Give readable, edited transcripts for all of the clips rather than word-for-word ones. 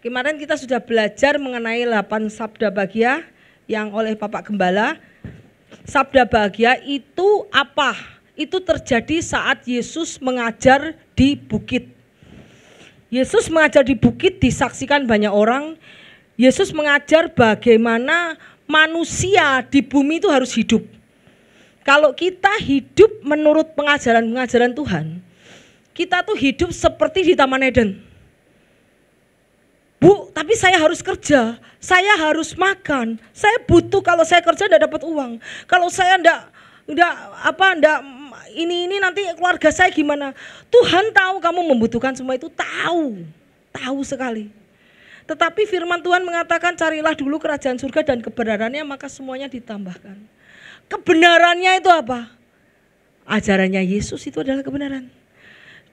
Kemarin kita sudah belajar mengenai 8 sabda bahagia yang oleh Bapak Gembala. Sabda bahagia itu apa? Itu terjadi saat Yesus mengajar di bukit. Yesus mengajar di bukit disaksikan banyak orang. Yesus mengajar bagaimana manusia di bumi itu harus hidup. Kalau kita hidup menurut pengajaran-pengajaran Tuhan, kita tuh hidup seperti di Taman Eden. Bu, tapi saya harus kerja, saya harus makan, saya butuh, kalau saya kerja enggak dapat uang. Kalau saya enggak ini nanti keluarga saya gimana? Tuhan tahu kamu membutuhkan semua itu, tahu sekali. Tetapi firman Tuhan mengatakan carilah dulu kerajaan surga dan kebenarannya, maka semuanya ditambahkan. Kebenarannya itu apa? Ajarannya Yesus itu adalah kebenaran.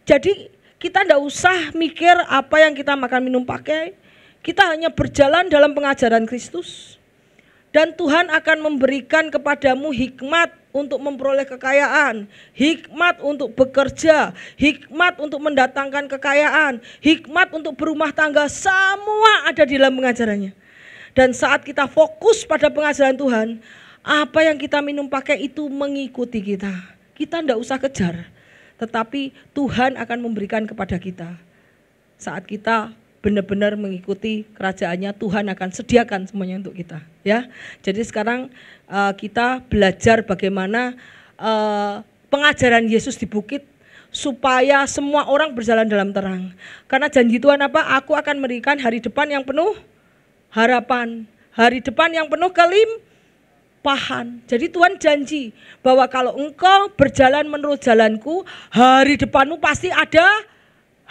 Jadi kita enggak usah mikir apa yang kita makan minum pakai. Kita hanya berjalan dalam pengajaran Kristus. Dan Tuhan akan memberikan kepadamu hikmat untuk memperoleh kekayaan, hikmat untuk bekerja, hikmat untuk mendatangkan kekayaan, hikmat untuk berumah tangga, semua ada di dalam pengajarannya. Dan saat kita fokus pada pengajaran Tuhan, apa yang kita minum pakai itu mengikuti kita. Kita enggak usah kejar, tetapi Tuhan akan memberikan kepada kita. Saat kita benar-benar mengikuti kerajaannya, Tuhan akan sediakan semuanya untuk kita, ya. Jadi sekarang kita belajar bagaimana pengajaran Yesus di bukit supaya semua orang berjalan dalam terang. Karena janji Tuhan apa? Aku akan memberikan hari depan yang penuh harapan, hari depan yang penuh kelimpahan. Jadi Tuhan janji bahwa kalau engkau berjalan menurut jalanku, hari depanmu pasti ada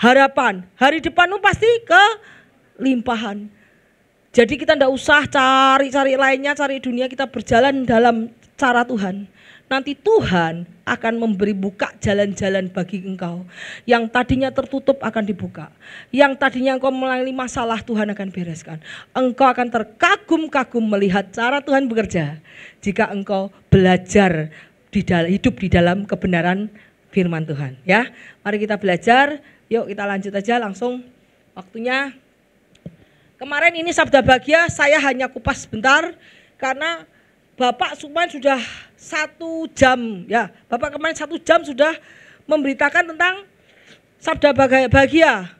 harapan, hari depanmu pasti kelimpahan. Jadi kita tidak usah cari lainnya, cari dunia, kita berjalan dalam cara Tuhan. Nanti Tuhan akan memberi buka jalan-jalan bagi engkau. Yang tadinya tertutup akan dibuka. Yang tadinya engkau melalui masalah, Tuhan akan bereskan. Engkau akan terkagum-kagum melihat cara Tuhan bekerja jika engkau belajar hidup di dalam kebenaran firman Tuhan, ya. Mari kita belajar. Yuk kita lanjut aja langsung waktunya. Kemarin ini sabda bahagia saya hanya kupas sebentar karena Bapak sudah 1 jam, ya. Bapak kemarin 1 jam sudah memberitakan tentang sabda bahagia.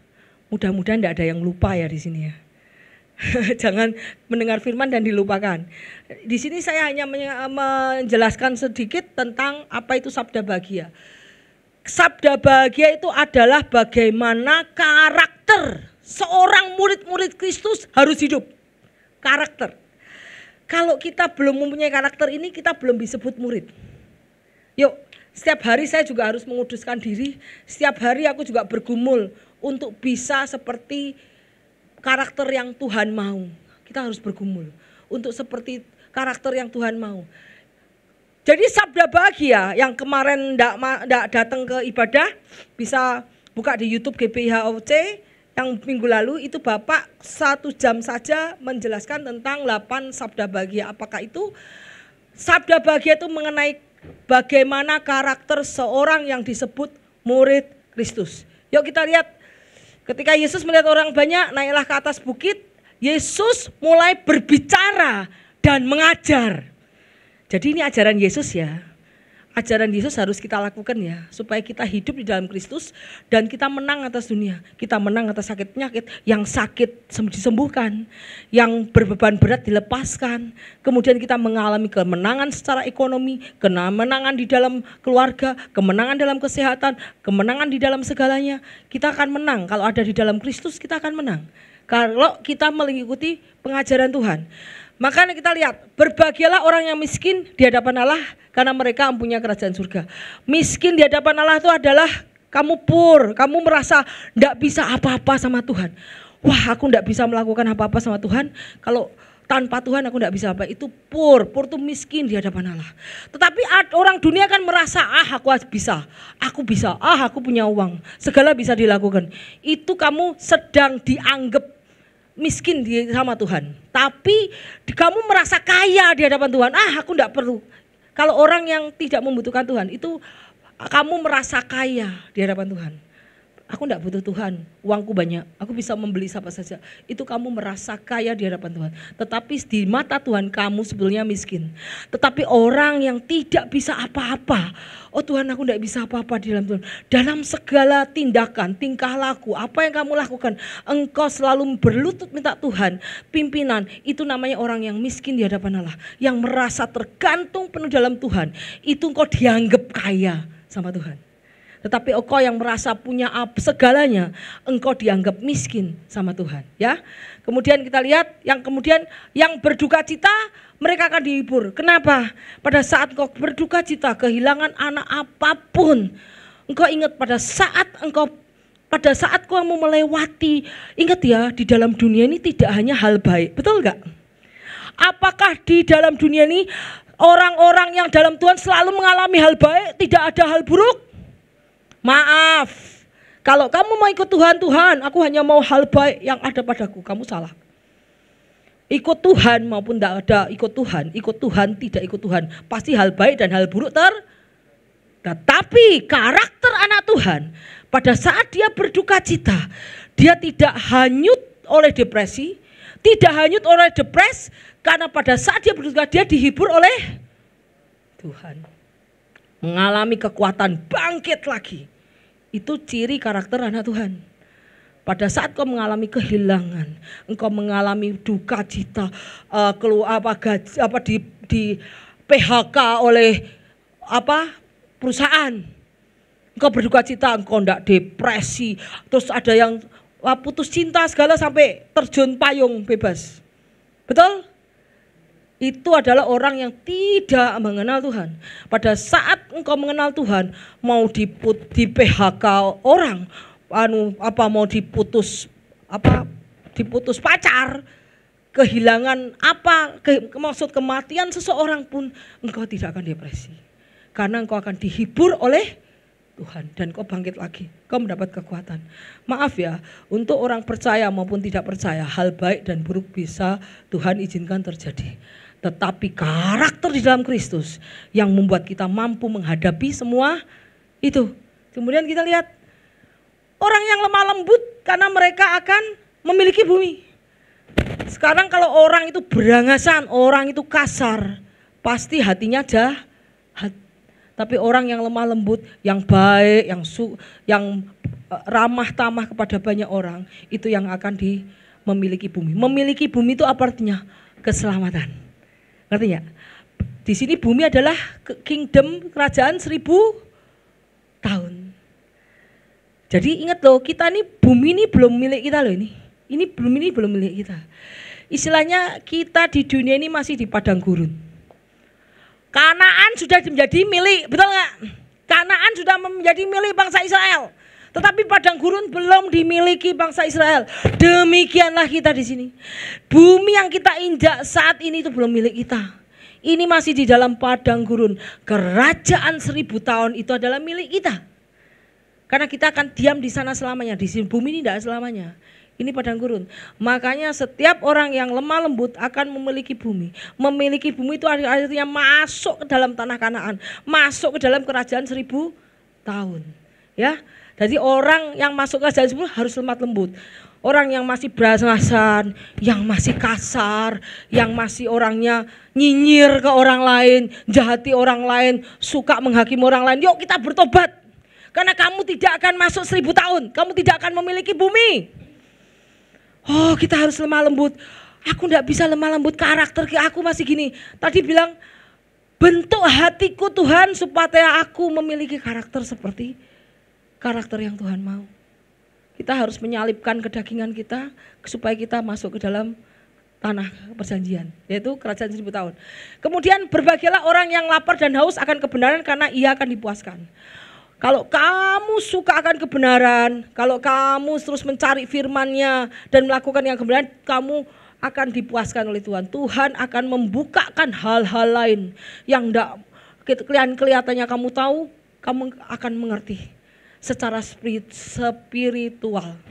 Mudah-mudahan tidak ada yang lupa ya di sini ya. Jangan mendengar firman dan dilupakan. Di sini saya hanya menjelaskan sedikit tentang apa itu sabda bahagia. Sabda bahagia itu adalah bagaimana karakter seorang murid-murid Kristus harus hidup. Karakter. Kalau kita belum mempunyai karakter ini, kita belum disebut murid. Yuk, setiap hari saya juga harus menguduskan diri. Setiap hari aku juga bergumul untuk bisa seperti karakter yang Tuhan mau. Kita harus bergumul untuk seperti karakter yang Tuhan mau. Jadi sabda bahagia yang kemarin enggak datang ke ibadah, bisa buka di YouTube GPIHOC yang minggu lalu itu Bapak 1 jam saja menjelaskan tentang 8 sabda bahagia. Apakah itu? Sabda bahagia itu mengenai bagaimana karakter seorang yang disebut murid Kristus. Yuk kita lihat, ketika Yesus melihat orang banyak, naiklah ke atas bukit, Yesus mulai berbicara dan mengajar. Jadi ini ajaran Yesus ya. Ajaran Yesus harus kita lakukan ya. Supaya kita hidup di dalam Kristus dan kita menang atas dunia. Kita menang atas sakit penyakit. Yang sakit disembuhkan. Yang berbeban berat dilepaskan. Kemudian kita mengalami kemenangan secara ekonomi. Kemenangan di dalam keluarga. Kemenangan dalam kesehatan. Kemenangan di dalam segalanya. Kita akan menang. Kalau ada di dalam Kristus kita akan menang. Kalau kita mengikuti pengajaran Tuhan. Makanya kita lihat, berbahagialah orang yang miskin di hadapan Allah karena mereka mempunyai kerajaan surga. Miskin di hadapan Allah itu adalah kamu poor, kamu merasa enggak bisa apa-apa sama Tuhan. Wah, aku enggak bisa melakukan apa-apa sama Tuhan. Kalau tanpa Tuhan aku enggak bisa apa. Itu poor itu miskin di hadapan Allah. Tetapi orang dunia kan merasa, aku bisa, aku punya uang, segala bisa dilakukan. Itu kamu sedang dianggap miskin sama Tuhan. Tapi kamu merasa kaya di hadapan Tuhan. Aku enggak perlu. Kalau orang yang tidak membutuhkan Tuhan itu kamu merasa kaya di hadapan Tuhan. Aku enggak butuh Tuhan, uangku banyak, aku bisa membeli siapa saja. Itu kamu merasa kaya di hadapan Tuhan. Tetapi di mata Tuhan kamu sebetulnya miskin. Tetapi orang yang tidak bisa apa-apa, oh Tuhan aku enggak bisa apa-apa di dalam Tuhan. Dalam segala tindakan, tingkah laku, apa yang kamu lakukan, engkau selalu berlutut minta Tuhan, pimpinan, itu namanya orang yang miskin di hadapan Allah. Yang merasa tergantung penuh dalam Tuhan, itu engkau dianggap kaya sama Tuhan. Tetapi engkau yang merasa punya segalanya, engkau dianggap miskin sama Tuhan, ya. Kemudian kita lihat yang berduka cita, mereka akan dihibur. Kenapa? Pada saat engkau berduka cita, kehilangan anak apapun, engkau ingat pada saat kamu melewati, ingat ya, di dalam dunia ini tidak hanya hal baik, betul enggak? Apakah di dalam dunia ini orang-orang yang dalam Tuhan selalu mengalami hal baik, tidak ada hal buruk? Maaf, kalau kamu mau ikut Tuhan, aku hanya mau hal baik yang ada padaku, kamu salah. Ikut Tuhan maupun tidak ada ikut Tuhan, tidak ikut Tuhan, pasti hal baik dan hal buruk tetapi karakter anak Tuhan, pada saat dia berduka cita, dia tidak hanyut oleh depresi, tidak hanyut oleh depres, karena pada saat dia berduka, dia dihibur oleh Tuhan. Mengalami kekuatan, bangkit lagi. Itu ciri karakter anak Tuhan. Pada saat kau mengalami kehilangan, engkau mengalami duka cita, di PHK oleh perusahaan, engkau berduka cita, engkau enggak depresi, terus ada yang putus cinta segala sampai terjun payung bebas. Betul? Itu adalah orang yang tidak mengenal Tuhan. Pada saat engkau mengenal Tuhan, mau di PHK orang, mau diputus pacar, kehilangan maksud kematian seseorang pun, engkau tidak akan depresi. Karena engkau akan dihibur oleh Tuhan dan kau bangkit lagi, kau mendapat kekuatan. Maaf ya, untuk orang percaya maupun tidak percaya, hal baik dan buruk bisa Tuhan izinkan terjadi. Tetapi karakter di dalam Kristus yang membuat kita mampu menghadapi semua itu. Kemudian kita lihat orang yang lemah lembut karena mereka akan memiliki bumi. Sekarang kalau orang itu berangasan, orang itu kasar, pasti hatinya jahat. Tapi orang yang lemah lembut, yang baik, yang ramah tamah kepada banyak orang, itu yang akan memiliki bumi. Memiliki bumi itu apa artinya? Keselamatan. Ngerti ya? Di sini bumi adalah kingdom, kerajaan 1000 tahun. Jadi ingat loh, kita ini bumi ini belum milik kita loh ini. Bumi ini belum milik kita. Istilahnya kita di dunia ini masih di padang gurun. Kanaan sudah menjadi milik, betul nggak? Kanaan sudah menjadi milik bangsa Israel. Tetapi padang gurun belum dimiliki bangsa Israel. Demikianlah kita di sini. Bumi yang kita injak saat ini itu belum milik kita. Ini masih di dalam padang gurun. Kerajaan 1000 tahun itu adalah milik kita. Karena kita akan diam di sana selamanya. Di sini bumi ini tidak selamanya. Ini padang gurun. Makanya setiap orang yang lemah lembut akan memiliki bumi. Memiliki bumi itu artinya masuk ke dalam tanah Kanaan. Masuk ke dalam kerajaan 1000 tahun. Ya. Jadi orang yang masuk ke kerajaan 10 harus lemah lembut. Orang yang masih berangasan, yang masih kasar, yang masih orangnya nyinyir ke orang lain, jahati orang lain, suka menghakimi orang lain. Yuk kita bertobat. Karena kamu tidak akan masuk 1000 tahun. Kamu tidak akan memiliki bumi. Oh, kita harus lemah lembut. Aku tidak bisa lemah lembut, karakter aku masih gini. Tadi bilang, bentuk hatiku Tuhan supaya aku memiliki karakter seperti karakter yang Tuhan mau. Kita harus menyalipkan kedagingan kita supaya kita masuk ke dalam tanah perjanjian, yaitu kerajaan 1000 tahun. Kemudian berbahagialah orang yang lapar dan haus akan kebenaran karena ia akan dipuaskan. Kalau kamu suka akan kebenaran, kalau kamu terus mencari firman-Nya dan melakukan yang kebenaran, kamu akan dipuaskan oleh Tuhan. Tuhan akan membukakan hal-hal lain yang tidak kelihatannya kamu tahu, kamu akan mengerti secara spiritual.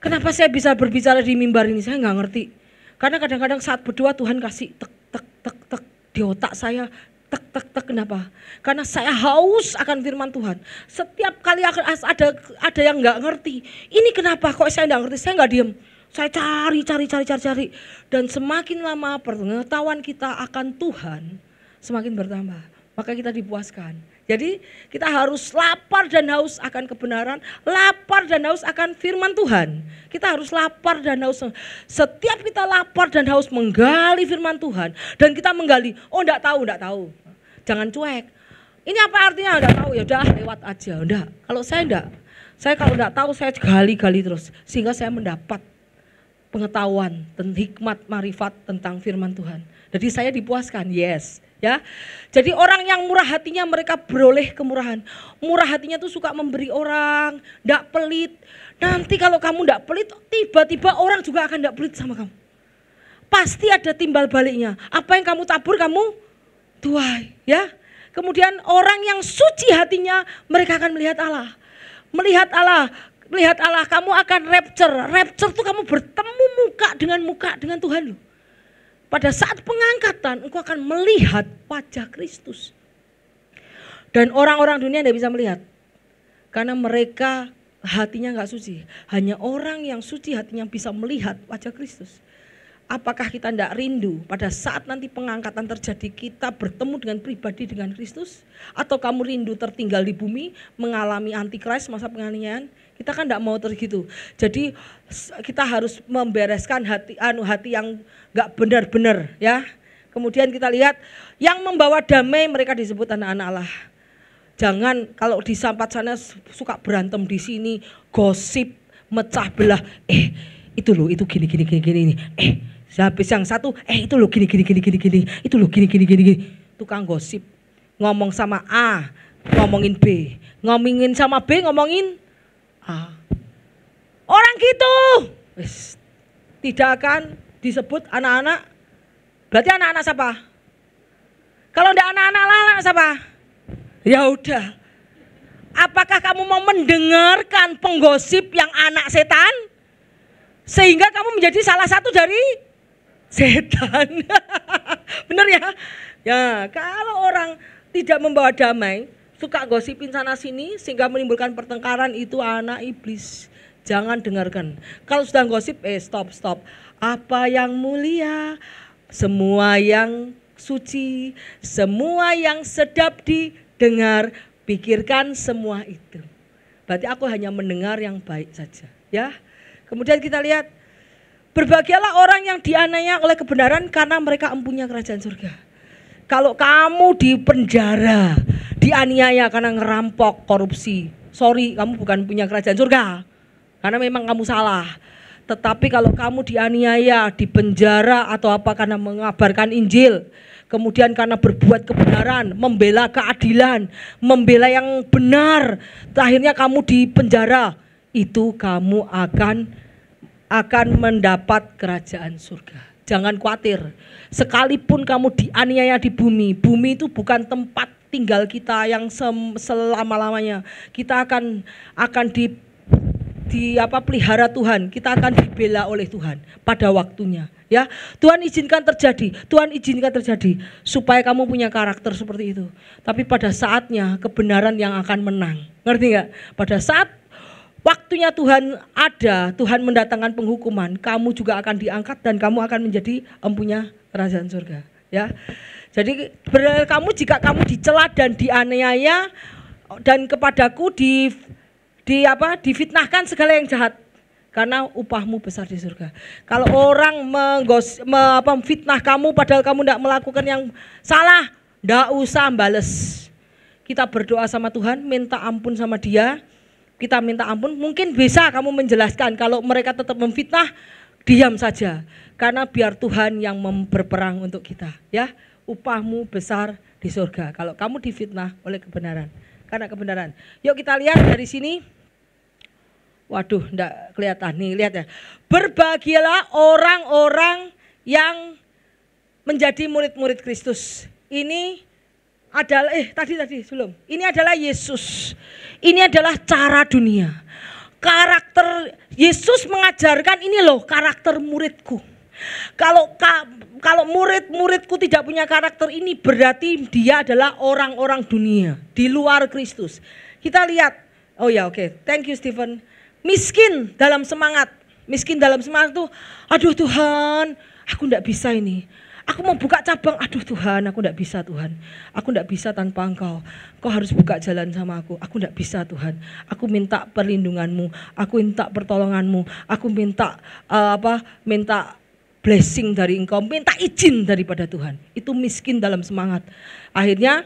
Kenapa saya bisa berbicara di mimbar ini? Saya nggak ngerti. Karena kadang-kadang saat berdoa Tuhan kasih tek tek tek tek di otak saya, tek tek tek. Kenapa? Karena saya haus akan firman Tuhan. Setiap kali ada yang nggak ngerti, ini kenapa kok saya nggak ngerti, saya nggak diem. Saya cari. Dan semakin lama pengetahuan kita akan Tuhan semakin bertambah. Maka kita dipuaskan. Jadi kita harus lapar dan haus akan kebenaran, lapar dan haus akan firman Tuhan. Kita harus lapar dan haus. Setiap kita lapar dan haus menggali firman Tuhan dan kita menggali, oh enggak tahu. Jangan cuek. Ini apa artinya? Enggak tahu, ya udah lewat aja. Enggak. Kalau saya enggak. Saya kalau enggak tahu saya gali terus sehingga saya mendapat pengetahuan dan hikmat marifat tentang firman Tuhan. Jadi saya dipuaskan, yes. Ya, jadi orang yang murah hatinya mereka beroleh kemurahan. Murah hatinya tuh suka memberi orang, ndak pelit. Nanti kalau kamu ndak pelit, tiba-tiba orang juga akan ndak pelit sama kamu. Pasti ada timbal baliknya. Apa yang kamu tabur kamu tuai, ya. Kemudian orang yang suci hatinya mereka akan melihat Allah. Melihat Allah, kamu akan rapture. Rapture tuh kamu bertemu muka dengan Tuhan loh. Pada saat pengangkatan engkau akan melihat wajah Kristus. Dan orang-orang dunia tidak bisa melihat. Karena mereka hatinya gak suci. Hanya orang yang suci hatinya bisa melihat wajah Kristus. Apakah kita tidak rindu pada saat nanti pengangkatan terjadi kita bertemu dengan pribadi dengan Kristus? Atau kamu rindu tertinggal di bumi mengalami antikris masa penganiayaan? Kita kan tidak mau tergitu. Jadi kita harus membereskan hati yang gak benar-benar ya. Kemudian kita lihat yang membawa damai mereka disebut anak-anak Allah. Jangan kalau di Sampat sana suka berantem di sini, gosip, mecah belah. Itu loh, itu gini ini. Habis yang satu, itu loh gini. Itu loh gini. Tukang gosip. Ngomong sama A, ngomongin B. Ngomongin sama B, ngomongin A. Orang gitu. Tidak akan disebut anak-anak. Berarti anak-anak siapa? Kalau tidak anak-anak siapa? Ya udah. Apakah kamu mau mendengarkan penggosip yang anak setan? Sehingga kamu menjadi salah satu dari setan. Benar ya? Ya, kalau orang tidak membawa damai, suka gosipin sana sini sehingga menimbulkan pertengkaran, itu anak iblis. Jangan dengarkan. Kalau sudah gosip, stop. Apa yang mulia, semua yang suci, semua yang sedap didengar, pikirkan semua itu. Berarti aku hanya mendengar yang baik saja, ya. Kemudian kita lihat, berbahagialah orang yang dianiaya oleh kebenaran karena mereka empunya kerajaan surga. Kalau kamu di penjara, dianiaya karena ngerampok, korupsi, sorry, kamu bukan punya kerajaan surga. Karena memang kamu salah. Tetapi kalau kamu dianiaya, di penjara atau apa karena mengabarkan Injil, kemudian karena berbuat kebenaran, membela keadilan, membela yang benar, akhirnya kamu di penjara, itu kamu akan mendapat kerajaan surga. Jangan khawatir. Sekalipun kamu dianiaya di bumi itu bukan tempat tinggal kita yang selama-lamanya. Kita akan pelihara Tuhan, kita akan dibela oleh Tuhan pada waktunya, ya. Tuhan izinkan terjadi supaya kamu punya karakter seperti itu. Tapi pada saatnya kebenaran yang akan menang. Ngerti enggak? Pada saat waktunya Tuhan ada, Tuhan mendatangkan penghukuman, kamu juga akan diangkat dan kamu akan menjadi empunya kerajaan surga, ya. Jadi jika kamu dicela dan dianiaya dan kepadaku difitnahkan segala yang jahat, karena upahmu besar di surga. Kalau orang memfitnah kamu padahal kamu tidak melakukan yang salah, tidak usah bales. Kita berdoa sama Tuhan, minta ampun sama dia. Kita minta ampun, mungkin bisa kamu menjelaskan. Kalau mereka tetap memfitnah, diam saja. Karena biar Tuhan yang berperang untuk kita, ya. Upahmu besar di surga kalau kamu difitnah oleh kebenaran. Karena kebenaran. Yuk kita lihat dari sini. Waduh, enggak kelihatan nih, lihat ya. Berbahagialah orang-orang yang menjadi murid-murid Kristus. Ini adalah tadi sebelum. Ini adalah Yesus. Ini adalah cara dunia. Karakter Yesus mengajarkan ini loh karakter muridku. Kalau murid-muridku tidak punya karakter ini, berarti dia adalah orang-orang dunia di luar Kristus. Kita lihat, oh ya oke, thank you Stephen. Miskin dalam semangat tuh, aduh Tuhan, aku enggak bisa ini. Aku mau buka cabang, aduh Tuhan, aku enggak bisa Tuhan. Aku enggak bisa tanpa Engkau. Kau harus buka jalan sama aku enggak bisa Tuhan. Aku minta perlindungan-Mu, aku minta pertolongan-Mu, aku minta minta blessing dari Engkau, minta izin daripada Tuhan. Itu miskin dalam semangat. Akhirnya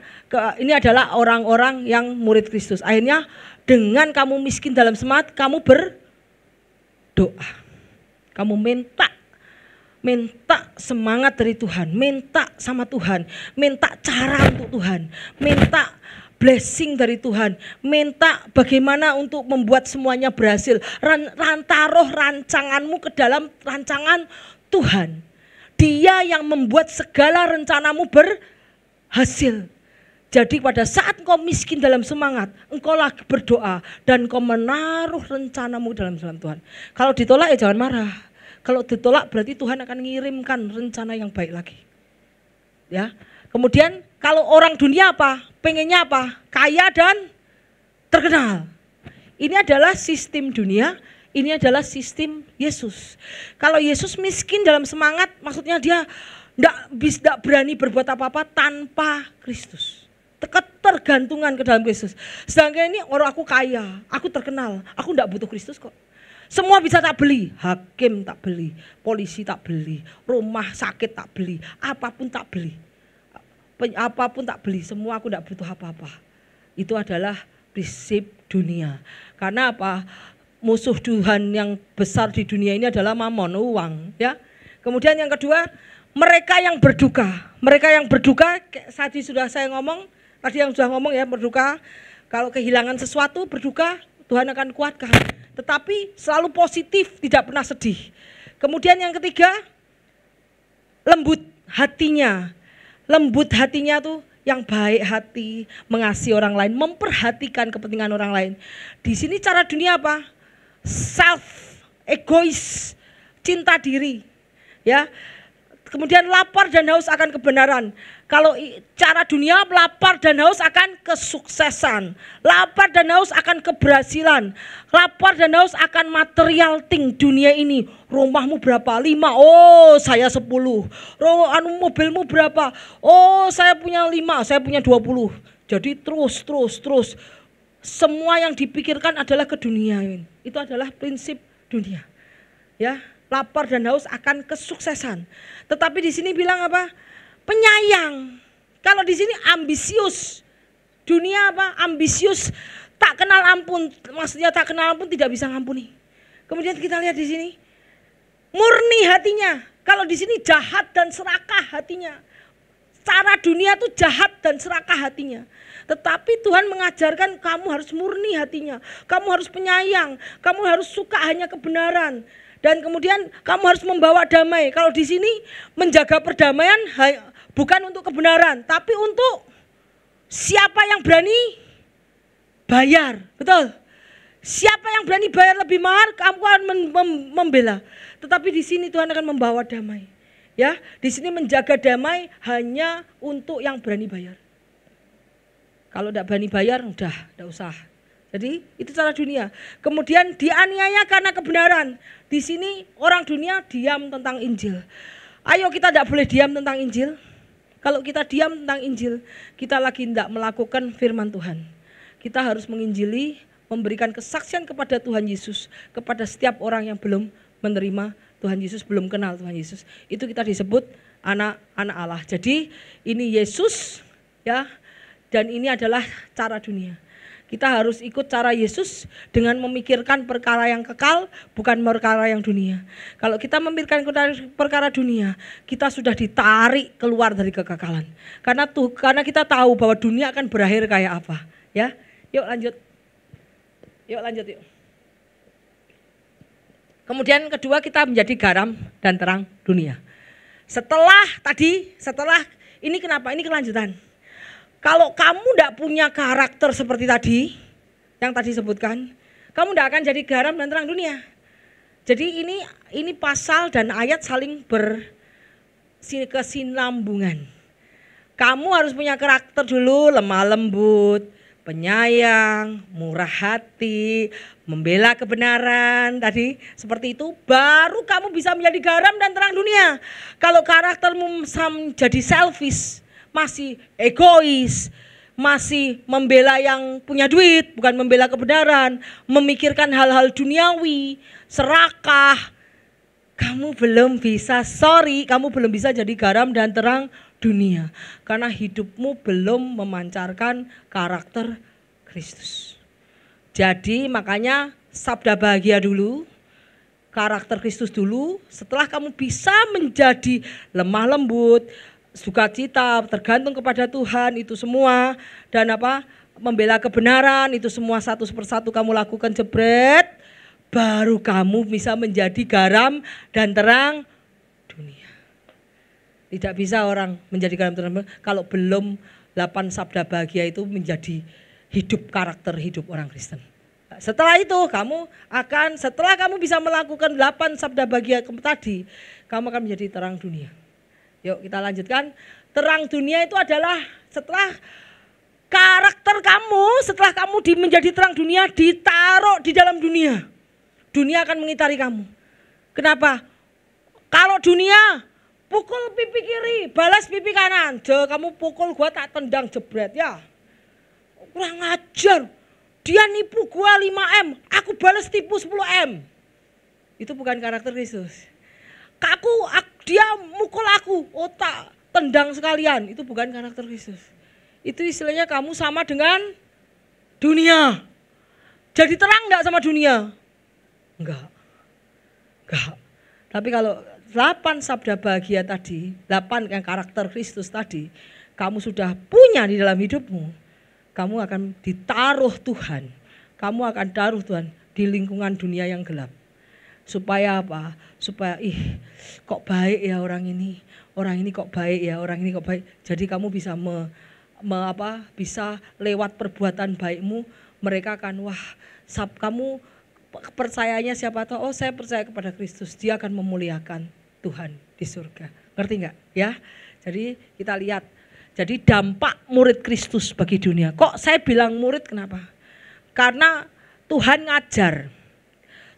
ini adalah orang-orang yang murid Kristus. Akhirnya dengan kamu miskin dalam semangat, kamu berdoa. Kamu minta semangat dari Tuhan, minta sama Tuhan, minta cara untuk Tuhan, minta blessing dari Tuhan, minta bagaimana untuk membuat semuanya berhasil. Taruh rancanganmu ke dalam rancangan Tuhan. Dia yang membuat segala rencanamu berhasil. Jadi pada saat engkau miskin dalam semangat, engkau lagi berdoa dan engkau menaruh rencanamu dalam Tuhan. Kalau ditolak ya jangan marah. Kalau ditolak berarti Tuhan akan mengirimkan rencana yang baik lagi. Ya. Kemudian kalau orang dunia apa? Pengennya apa? Kaya dan terkenal. Ini adalah sistem dunia, ini adalah sistem Yesus. Kalau Yesus miskin dalam semangat, maksudnya dia tidak berani berbuat apa-apa tanpa Kristus. Ketergantungan ke dalam Kristus. Sedangkan ini orang aku kaya, aku terkenal, aku tidak butuh Kristus kok. Semua bisa tak beli, hakim tak beli, polisi tak beli, rumah sakit tak beli, apapun tak beli. Apapun tak beli, semua aku tidak butuh apa-apa. Itu adalah prinsip dunia. Karena apa? Musuh Tuhan yang besar di dunia ini adalah mamon, uang. Ya. Kemudian yang kedua, mereka yang berduka. Mereka yang berduka, tadi sudah saya ngomong, tadi yang sudah ngomong ya berduka. Kalau kehilangan sesuatu berduka, Tuhan akan kuatkan. Tetapi selalu positif, tidak pernah sedih. Kemudian yang ketiga, lembut hatinya. Lembut hatinya tuh yang baik hati, mengasihi orang lain, memperhatikan kepentingan orang lain. Di sini cara dunia apa? Self, egois, cinta diri. Ya. Kemudian lapar dan haus akan kebenaran. Kalau cara dunia lapar dan haus akan kesuksesan. Lapar dan haus akan keberhasilan. Lapar dan haus akan material thing dunia ini. Rumahmu berapa? 5. Oh saya 10. Mobilmu berapa? Oh saya punya 5, saya punya 20. Jadi terus. Semua yang dipikirkan adalah keduniaan. Itu adalah prinsip dunia. Ya. Lapar dan haus akan kesuksesan. Tetapi di sini bilang apa? Penyayang. Kalau di sini ambisius. Dunia apa? Ambisius, tak kenal ampun. Maksudnya tak kenal ampun, tidak bisa ngampuni. Kemudian kita lihat di sini murni hatinya. Kalau di sini jahat dan serakah hatinya. Cara dunia itu jahat dan serakah hatinya. Tetapi Tuhan mengajarkan kamu harus murni hatinya. Kamu harus penyayang. Kamu harus suka hanya kebenaran. Dan kemudian kamu harus membawa damai. Kalau di sini menjaga perdamaian bukan untuk kebenaran, tapi untuk siapa yang berani bayar. Betul? Siapa yang berani bayar lebih mahal, kamu akan membela. Tetapi di sini Tuhan akan membawa damai. Ya, di sini menjaga damai hanya untuk yang berani bayar. Kalau tidak berani bayar, udah, tidak usah. Jadi itu cara dunia. Kemudian dianiaya karena kebenaran. Di sini orang dunia diam tentang Injil. Ayo kita tidak boleh diam tentang Injil. Kalau kita diam tentang Injil, kita lagi tidak melakukan firman Tuhan. Kita harus menginjili, memberikan kesaksian kepada Tuhan Yesus, kepada setiap orang yang belum menerima Tuhan Yesus, belum kenal Tuhan Yesus. Itu kita disebut anak-anak Allah. Jadi ini Yesus, ya, dan ini adalah cara dunia. Kita harus ikut cara Yesus dengan memikirkan perkara yang kekal, bukan perkara yang dunia. Kalau kita memikirkan perkara dunia, kita sudah ditarik keluar dari kekekalan. Karena kita tahu bahwa dunia akan berakhir kayak apa. Ya, yuk lanjut. Kemudian kedua, kita menjadi garam dan terang dunia. Setelah ini kenapa? Ini kelanjutan. Kalau kamu tidak punya karakter seperti tadi, yang tadi sebutkan, kamu tidak akan jadi garam dan terang dunia. Jadi ini pasal dan ayat saling berkesinambungan. Kamu harus punya karakter dulu, lemah lembut, penyayang, murah hati, membela kebenaran tadi seperti itu, baru kamu bisa menjadi garam dan terang dunia. Kalau karaktermu jadi selfish, masih egois, masih membela yang punya duit, bukan membela kebenaran, memikirkan hal-hal duniawi, serakah, kamu belum bisa jadi garam dan terang dunia. Karena hidupmu belum memancarkan karakter Kristus. Jadi makanya sabda bahagia dulu, karakter Kristus dulu. Setelah kamu bisa menjadi lemah lembut, sukacita, tergantung kepada Tuhan, itu semua. Dan membela kebenaran, itu semua satu persatu kamu lakukan jebret. Baru kamu bisa menjadi garam dan terang dunia. Tidak bisa orang menjadi garam terang kalau belum 8 sabda bahagia itu menjadi karakter hidup orang Kristen. Setelah itu setelah kamu bisa melakukan 8 sabda bahagia tadi, kamu akan menjadi terang dunia. Yuk kita lanjutkan. Terang dunia itu adalah setelah karakter kamu, setelah kamu menjadi terang dunia, ditaruh di dalam dunia. Dunia akan mengitari kamu. Kenapa? Kalau dunia pukul pipi kiri, balas pipi kanan. Kamu pukul gua tak tendang jebret ya. Kurang ajar. Dia nipu gua 5M, aku balas tipu 10M. Itu bukan karakter Kristus. Dia mukul aku, tak tendang sekalian. Itu bukan karakter Kristus. Itu istilahnya kamu sama dengan dunia. Jadi terang enggak sama dunia? Enggak. Tapi kalau 8 sabda bahagia tadi, 8 yang karakter Kristus tadi, kamu sudah punya di dalam hidupmu, kamu akan ditaruh Tuhan. Kamu akan taruh Tuhan di lingkungan dunia yang gelap. Supaya apa? Supaya kok baik ya orang ini. Orang ini kok baik ya, orang ini kok baik. Jadi kamu bisa bisa lewat perbuatan baikmu, mereka akan kamu percayanya siapa tahu, saya percaya kepada Kristus, dia akan memuliakan Tuhan di surga. Ngerti enggak? Ya. Jadi kita lihat. Jadi dampak murid Kristus bagi dunia. Kok saya bilang murid kenapa? Karena Tuhan ngajar.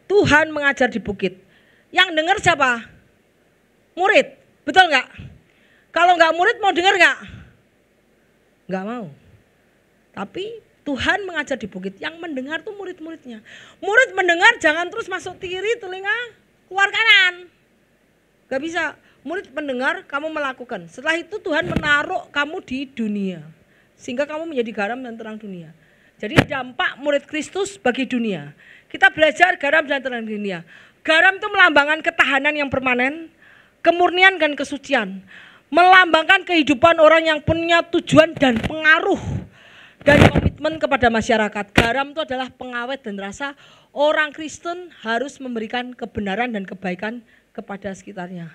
Tuhan mengajar di bukit. Yang dengar siapa? Murid. Betul enggak? Kalau enggak murid mau dengar enggak? Enggak mau. Tapi Tuhan mengajar di bukit, yang mendengar tuh murid-muridnya. Murid mendengar jangan terus masuk kiri telinga, keluar kanan. Gak bisa, murid mendengar, kamu melakukan. Setelah itu Tuhan menaruh kamu di dunia. Sehingga kamu menjadi garam dan terang dunia. Jadi dampak murid Kristus bagi dunia. Kita belajar garam dan terang dunia. Garam itu melambangkan ketahanan yang permanen, kemurnian dan kesucian. Melambangkan kehidupan orang yang punya tujuan dan pengaruh. Dan komitmen kepada masyarakat. Garam itu adalah pengawet dan rasa. Orang Kristen harus memberikan kebenaran dan kebaikan kepada sekitarnya.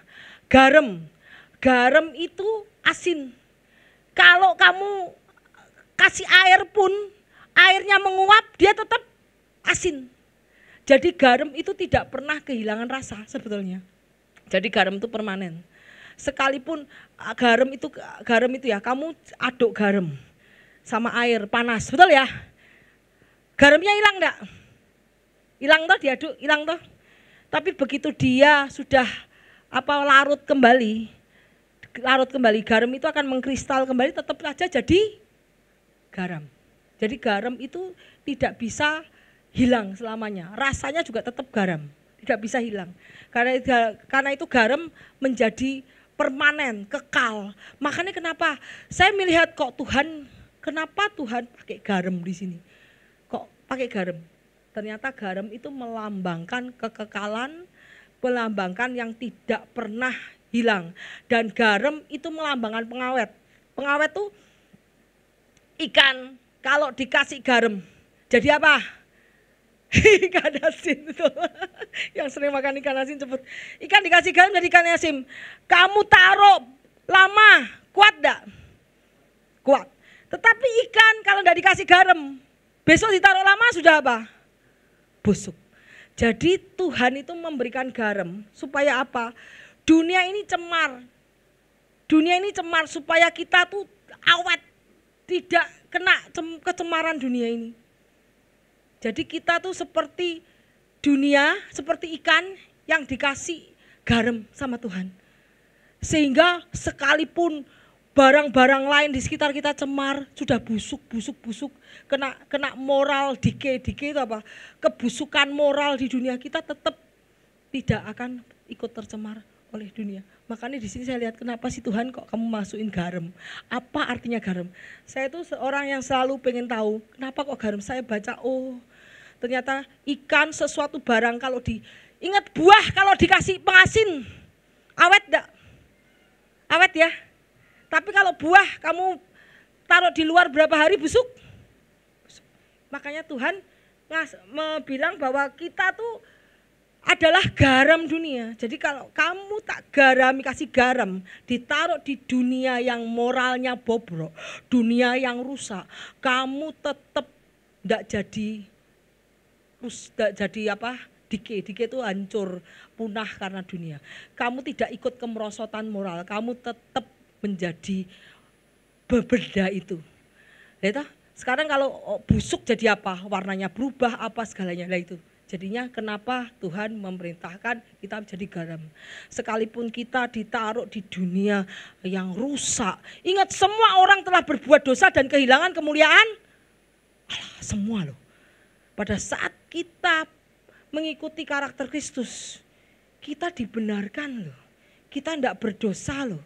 Garam itu asin. Kalau kamu kasih air pun, airnya menguap, dia tetap asin. Jadi garam itu tidak pernah kehilangan rasa sebetulnya. Jadi garam itu permanen. Sekalipun garam itu ya, kamu aduk garam sama air panas, betul ya? Garamnya hilang enggak? Hilang toh, diaduk, hilang toh. Tapi begitu dia sudah larut kembali, garam itu akan mengkristal kembali, tetap saja jadi garam. Jadi garam itu tidak bisa hilang selamanya. Rasanya juga tetap garam, tidak bisa hilang. Karena itu garam menjadi permanen, kekal. Makanya kenapa saya melihat kenapa Tuhan pakai garam di sini? Kok pakai garam? Ternyata garam itu melambangkan kekekalan, melambangkan yang tidak pernah hilang. Dan garam itu melambangkan pengawet. Pengawet tuh ikan kalau dikasih garam, jadi apa? Ikan asin itu. Yang sering makan ikan asin sebut. Ikan dikasih garam jadi ikan asin. Kamu taruh lama, kuat enggak? Kuat. Tetapi ikan kalau enggak dikasih garam, besok ditaruh lama sudah apa? Busuk. Jadi Tuhan itu memberikan garam supaya apa? Dunia ini cemar. Dunia ini cemar supaya kita tuh awet, tidak kena kecemaran dunia ini. Jadi kita tuh seperti dunia, seperti ikan yang dikasih garam sama Tuhan. Sehingga sekalipun barang-barang lain di sekitar kita cemar, sudah busuk, kena moral dike itu apa? Kebusukan moral di dunia kita tetap tidak akan ikut tercemar oleh dunia. Makanya di sini saya lihat kenapa sih Tuhan kok kamu masukin garam? Apa artinya garam? Saya itu seorang yang selalu pengen tahu kenapa kok garam. Saya baca, oh ternyata ikan sesuatu barang kalau ingat buah kalau dikasih pengasin awet enggak? Awet ya. Tapi kalau buah kamu taruh di luar berapa hari busuk? Makanya Tuhan bilang bahwa kita tuh adalah garam dunia. Jadi kalau kamu tak garami, kasih garam, ditaruh di dunia yang moralnya bobrok, dunia yang rusak, kamu tetap enggak jadi apa? Dike itu hancur, punah karena dunia. Kamu tidak ikut kemerosotan moral, kamu tetap menjadi berbeda itu. Lihat, sekarang kalau busuk jadi apa? Warnanya berubah apa segalanya. Nah itu. Jadinya kenapa Tuhan memerintahkan kita menjadi garam. Sekalipun kita ditaruh di dunia yang rusak. Ingat semua orang telah berbuat dosa dan kehilangan kemuliaan Allah, semua loh. Pada saat kita mengikuti karakter Kristus, kita dibenarkan loh. Kita tidak berdosa loh.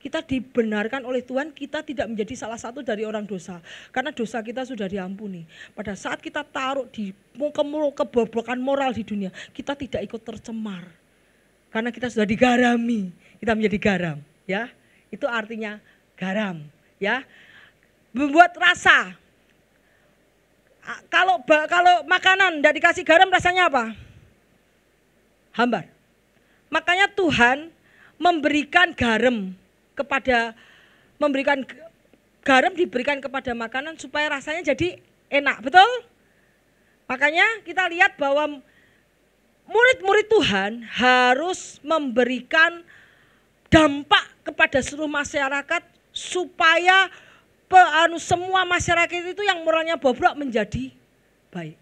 Kita dibenarkan oleh Tuhan, kita tidak menjadi salah satu dari orang dosa. Karena dosa kita sudah diampuni. Pada saat kita taruh di kebobrokan moral di dunia, kita tidak ikut tercemar. Karena kita sudah digarami, kita menjadi garam. Ya, itu artinya garam. Ya, membuat rasa. Kalau makanan tidak dikasih garam rasanya apa? Hambar. Makanya Tuhan memberikan garam diberikan kepada makanan supaya rasanya jadi enak, betul? Makanya kita lihat bahwa murid-murid Tuhan harus memberikan dampak kepada seluruh masyarakat supaya semua masyarakat itu yang moralnya bobrok menjadi baik,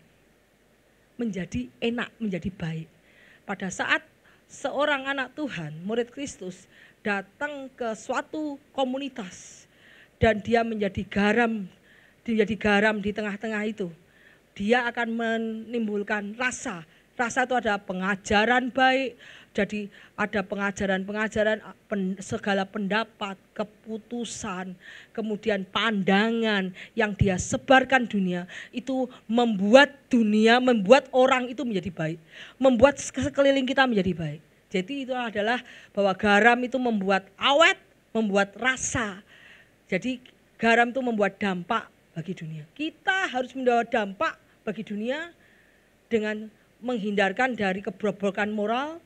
menjadi enak, menjadi baik. Pada saat seorang anak Tuhan, murid Kristus, datang ke suatu komunitas dan dia menjadi garam di tengah-tengah itu, dia akan menimbulkan rasa itu ada pengajaran baik, jadi ada pengajaran segala pendapat, keputusan, kemudian pandangan yang dia sebarkan dunia, itu membuat orang itu menjadi baik, membuat sekeliling kita menjadi baik. Jadi itu adalah bahwa garam itu membuat awet, membuat rasa. Jadi garam itu membuat dampak bagi dunia. Kita harus membawa dampak bagi dunia dengan menghindarkan dari kebobrokan moral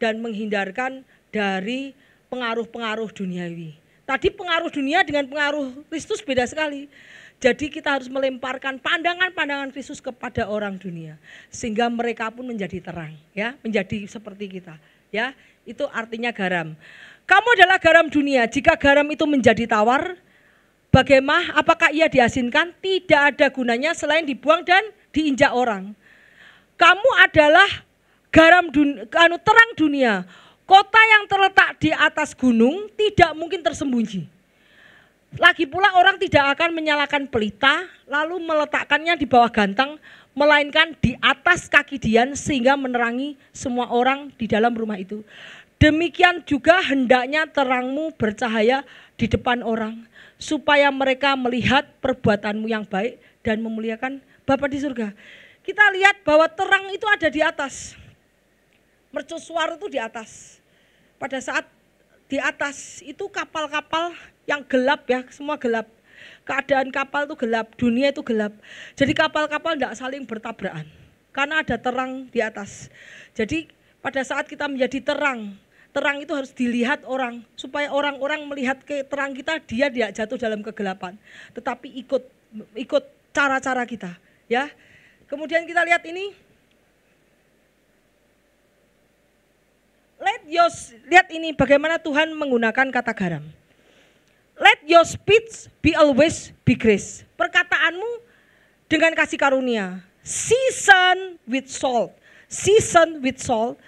dan menghindarkan dari pengaruh-pengaruh duniawi. Tadi pengaruh dunia dengan pengaruh Kristus beda sekali. Jadi kita harus melemparkan pandangan-pandangan Kristus kepada orang dunia. Sehingga mereka pun menjadi terang, ya, menjadi seperti kita. Ya, itu artinya garam. Kamu adalah garam dunia. Jika garam itu menjadi tawar, bagaimana? Apakah ia diasinkan? Tidak ada gunanya selain dibuang dan diinjak orang. Kamu adalah terang dunia. Kota yang terletak di atas gunung tidak mungkin tersembunyi. Lagi pula orang tidak akan menyalakan pelita lalu meletakkannya di bawah gantang, melainkan di atas kaki dian sehingga menerangi semua orang di dalam rumah itu. Demikian juga hendaknya terangmu bercahaya di depan orang, supaya mereka melihat perbuatanmu yang baik dan memuliakan Bapa di surga. Kita lihat bahwa terang itu ada di atas. Mercusuar itu di atas. Pada saat di atas itu kapal-kapal yang gelap, ya, semua gelap. Keadaan kapal itu gelap, dunia itu gelap. Jadi kapal-kapal tidak saling bertabrakan karena ada terang di atas. Jadi pada saat kita menjadi terang, terang itu harus dilihat orang supaya orang-orang melihat ke terang kita, dia tidak jatuh dalam kegelapan, tetapi ikut cara-cara kita, ya. Kemudian kita lihat ini, lihat ini bagaimana Tuhan menggunakan kata garam. Let your speech be always be grace. Perkataanmu dengan kasih karunia. Season with salt. Season with salt.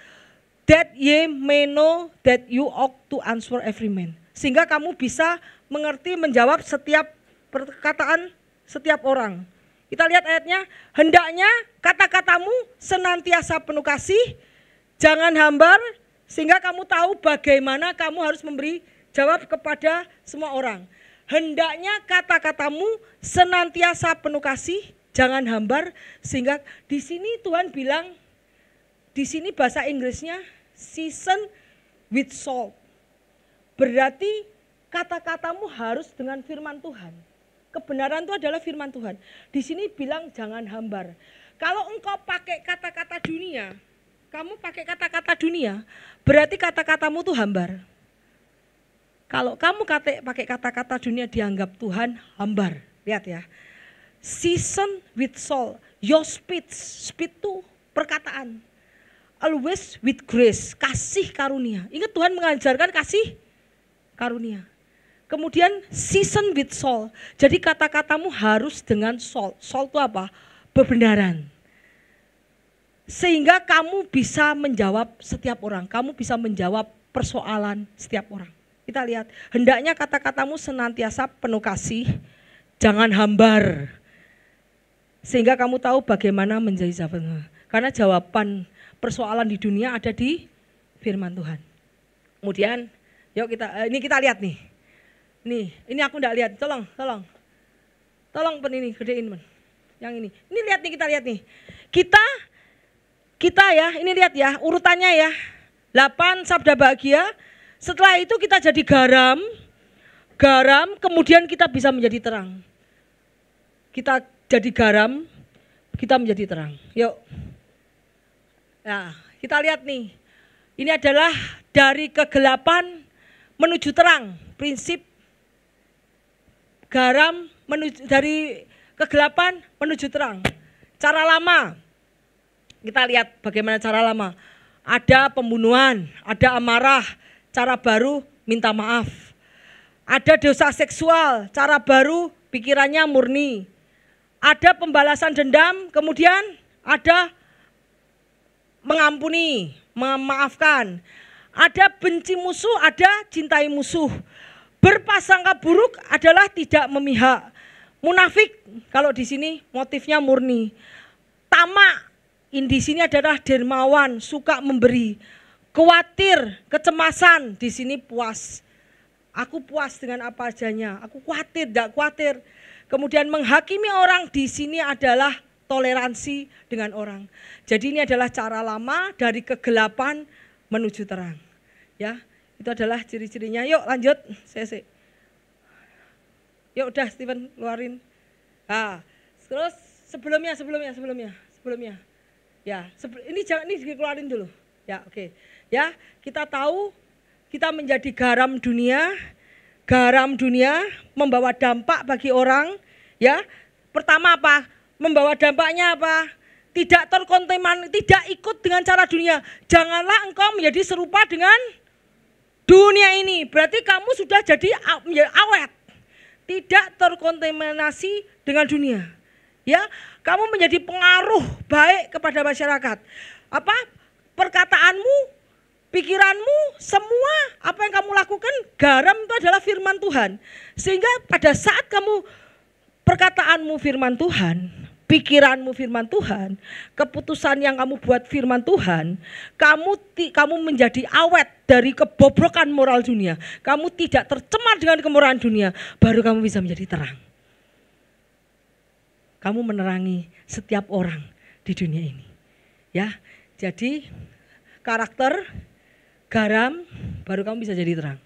That ye may know that you ought to answer every man. Sehingga kamu bisa mengerti menjawab setiap perkataan setiap orang. Kita lihat ayatnya. Hendaknya kata-katamu senantiasa penuh kasih. Jangan hambar. Sehingga kamu tahu bagaimana kamu harus memberi jawab kepada semua orang. Hendaknya kata-katamu senantiasa penuh kasih, jangan hambar. Sehingga di sini Tuhan bilang, di sini bahasa Inggrisnya season with salt. Berarti kata-katamu harus dengan firman Tuhan. Kebenaran itu adalah firman Tuhan. Di sini bilang jangan hambar. Kalau engkau pakai kata-kata dunia, kamu pakai kata-kata dunia, berarti kata-katamu tuh hambar. Kalau kamu pakai kata-kata dunia dianggap Tuhan hambar. Lihat ya. Season with salt. Your speech. Speech itu perkataan. Always with grace. Kasih karunia. Ingat Tuhan mengajarkan kasih karunia. Kemudian season with salt. Jadi kata-katamu harus dengan salt. Salt itu apa? Kebenaran. Sehingga kamu bisa menjawab setiap orang. Kamu bisa menjawab persoalan setiap orang. Kita lihat, hendaknya kata-katamu senantiasa penuh kasih, jangan hambar. Sehingga kamu tahu bagaimana menjadi jawaban. Karena jawaban persoalan di dunia ada di firman Tuhan. Kemudian, yuk kita lihat nih. Nih, ini aku enggak lihat. Tolong ini gedein, men. Yang ini. Ini lihat nih, kita lihat nih. Kita ya, ini lihat ya, urutannya ya. 8 sabda bahagia. Setelah itu kita jadi garam, kemudian kita bisa menjadi terang. Kita jadi garam, kita menjadi terang. Yuk. Nah, kita lihat nih. Ini adalah dari kegelapan menuju terang. Prinsip garam dari kegelapan menuju terang. Cara lama. Kita lihat bagaimana cara lama. Ada pembunuhan, ada amarah, cara baru minta maaf. Ada dosa seksual, cara baru pikirannya murni. Ada pembalasan dendam, kemudian ada mengampuni, memaafkan. Ada benci musuh, ada cintai musuh. Berprasangka buruk adalah tidak memihak. Munafik, kalau di sini motifnya murni. Tamak. Di sini adalah dermawan, suka memberi. Khawatir, kecemasan, di sini puas. Aku puas dengan apa adanya. Aku khawatir, tidak khawatir. Kemudian menghakimi orang, di sini adalah toleransi dengan orang. Jadi ini adalah cara lama dari kegelapan menuju terang. Ya, itu adalah ciri-cirinya. Yuk lanjut, Sese. Yuk udah Steven keluarin. Nah, terus sebelumnya. Ya, ini dikeluarin dulu. Ya, oke. Ya, kita tahu kita menjadi garam dunia. Garam dunia membawa dampak bagi orang, ya. Pertama apa? Membawa dampaknya apa? Tidak terkontaminasi, tidak ikut dengan cara dunia. Janganlah engkau menjadi serupa dengan dunia ini. Berarti kamu sudah jadi awet. Tidak terkontaminasi dengan dunia. Ya, kamu menjadi pengaruh baik kepada masyarakat. Apa? Perkataanmu, pikiranmu, semua apa yang kamu lakukan, garam itu adalah firman Tuhan. Sehingga pada saat kamu perkataanmu firman Tuhan, pikiranmu firman Tuhan, keputusan yang kamu buat firman Tuhan, kamu menjadi awet dari kebobrokan moral dunia. Kamu tidak tercemar dengan kemurahan dunia, baru kamu bisa menjadi terang. Kamu menerangi setiap orang di dunia ini. Ya, jadi karakter garam baru kamu bisa jadi terang.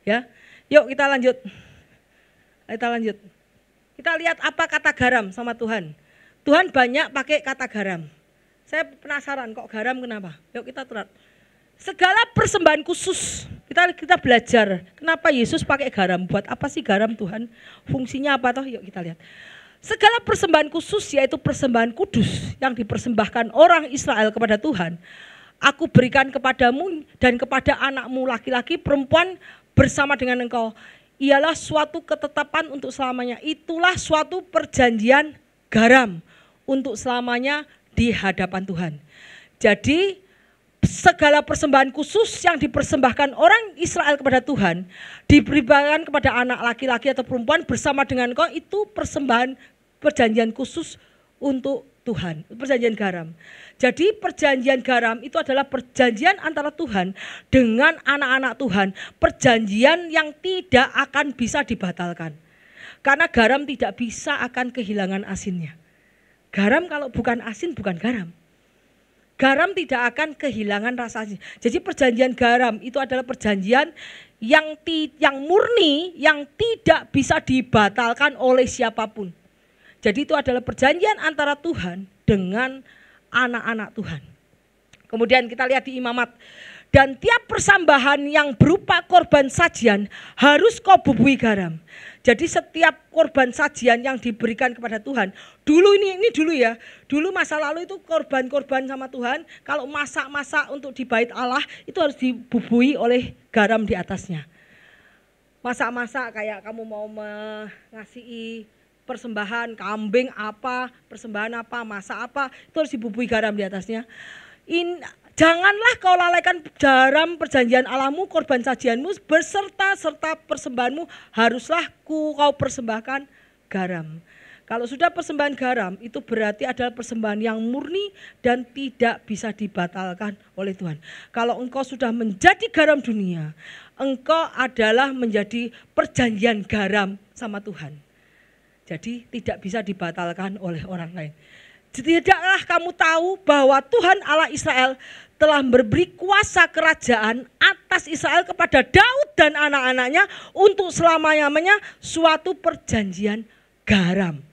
Ya, yuk kita lanjut. Kita lihat apa kata garam sama Tuhan. Tuhan banyak pakai kata garam. Saya penasaran kok garam kenapa? Yuk kita terang. Segala persembahan khusus kita belajar. Kenapa Yesus pakai garam? Buat apa sih garam Tuhan? Fungsinya apa toh? Yuk kita lihat. Segala persembahan khusus yaitu persembahan kudus yang dipersembahkan orang Israel kepada Tuhan aku berikan kepadamu dan kepada anakmu laki-laki perempuan bersama dengan engkau. Ialah suatu ketetapan untuk selamanya. Itulah suatu perjanjian garam untuk selamanya di hadapan Tuhan. Jadi segala persembahan khusus yang dipersembahkan orang Israel kepada Tuhan, diberikan kepada anak laki-laki atau perempuan bersama dengan engkau, itu persembahan perjanjian khusus untuk Tuhan, perjanjian garam. Jadi perjanjian garam itu adalah perjanjian antara Tuhan dengan anak-anak Tuhan, perjanjian yang tidak akan bisa dibatalkan. Karena garam tidak bisa akan kehilangan asinnya. Garam kalau bukan asin bukan garam. Garam tidak akan kehilangan rasanya. Jadi perjanjian garam itu adalah perjanjian yang murni, yang tidak bisa dibatalkan oleh siapapun. Jadi itu adalah perjanjian antara Tuhan dengan anak-anak Tuhan. Kemudian kita lihat di Imamat. Dan tiap persembahan yang berupa korban sajian harus kau bubuhi garam. Jadi setiap korban sajian yang diberikan kepada Tuhan. Dulu ini dulu ya. Dulu masa lalu itu korban-korban sama Tuhan. Kalau masak-masak untuk di bait Allah itu harus dibubuhi oleh garam di atasnya. Masak-masak kayak kamu mau mengasihi persembahan kambing apa, persembahan apa, masak apa, itu harus dibubuhi garam di atasnya. Janganlah kau lalaikan garam perjanjian Allahmu, korban sajianmu serta persembahanmu haruslah kau persembahkan garam. Kalau sudah persembahan garam itu berarti adalah persembahan yang murni dan tidak bisa dibatalkan oleh Tuhan. Kalau engkau sudah menjadi garam dunia, engkau adalah menjadi perjanjian garam sama Tuhan. Jadi tidak bisa dibatalkan oleh orang lain. Tidaklah kamu tahu bahwa Tuhan Allah Israel telah memberi kuasa kerajaan atas Israel kepada Daud dan anak-anaknya untuk selama-lamanya suatu perjanjian garam.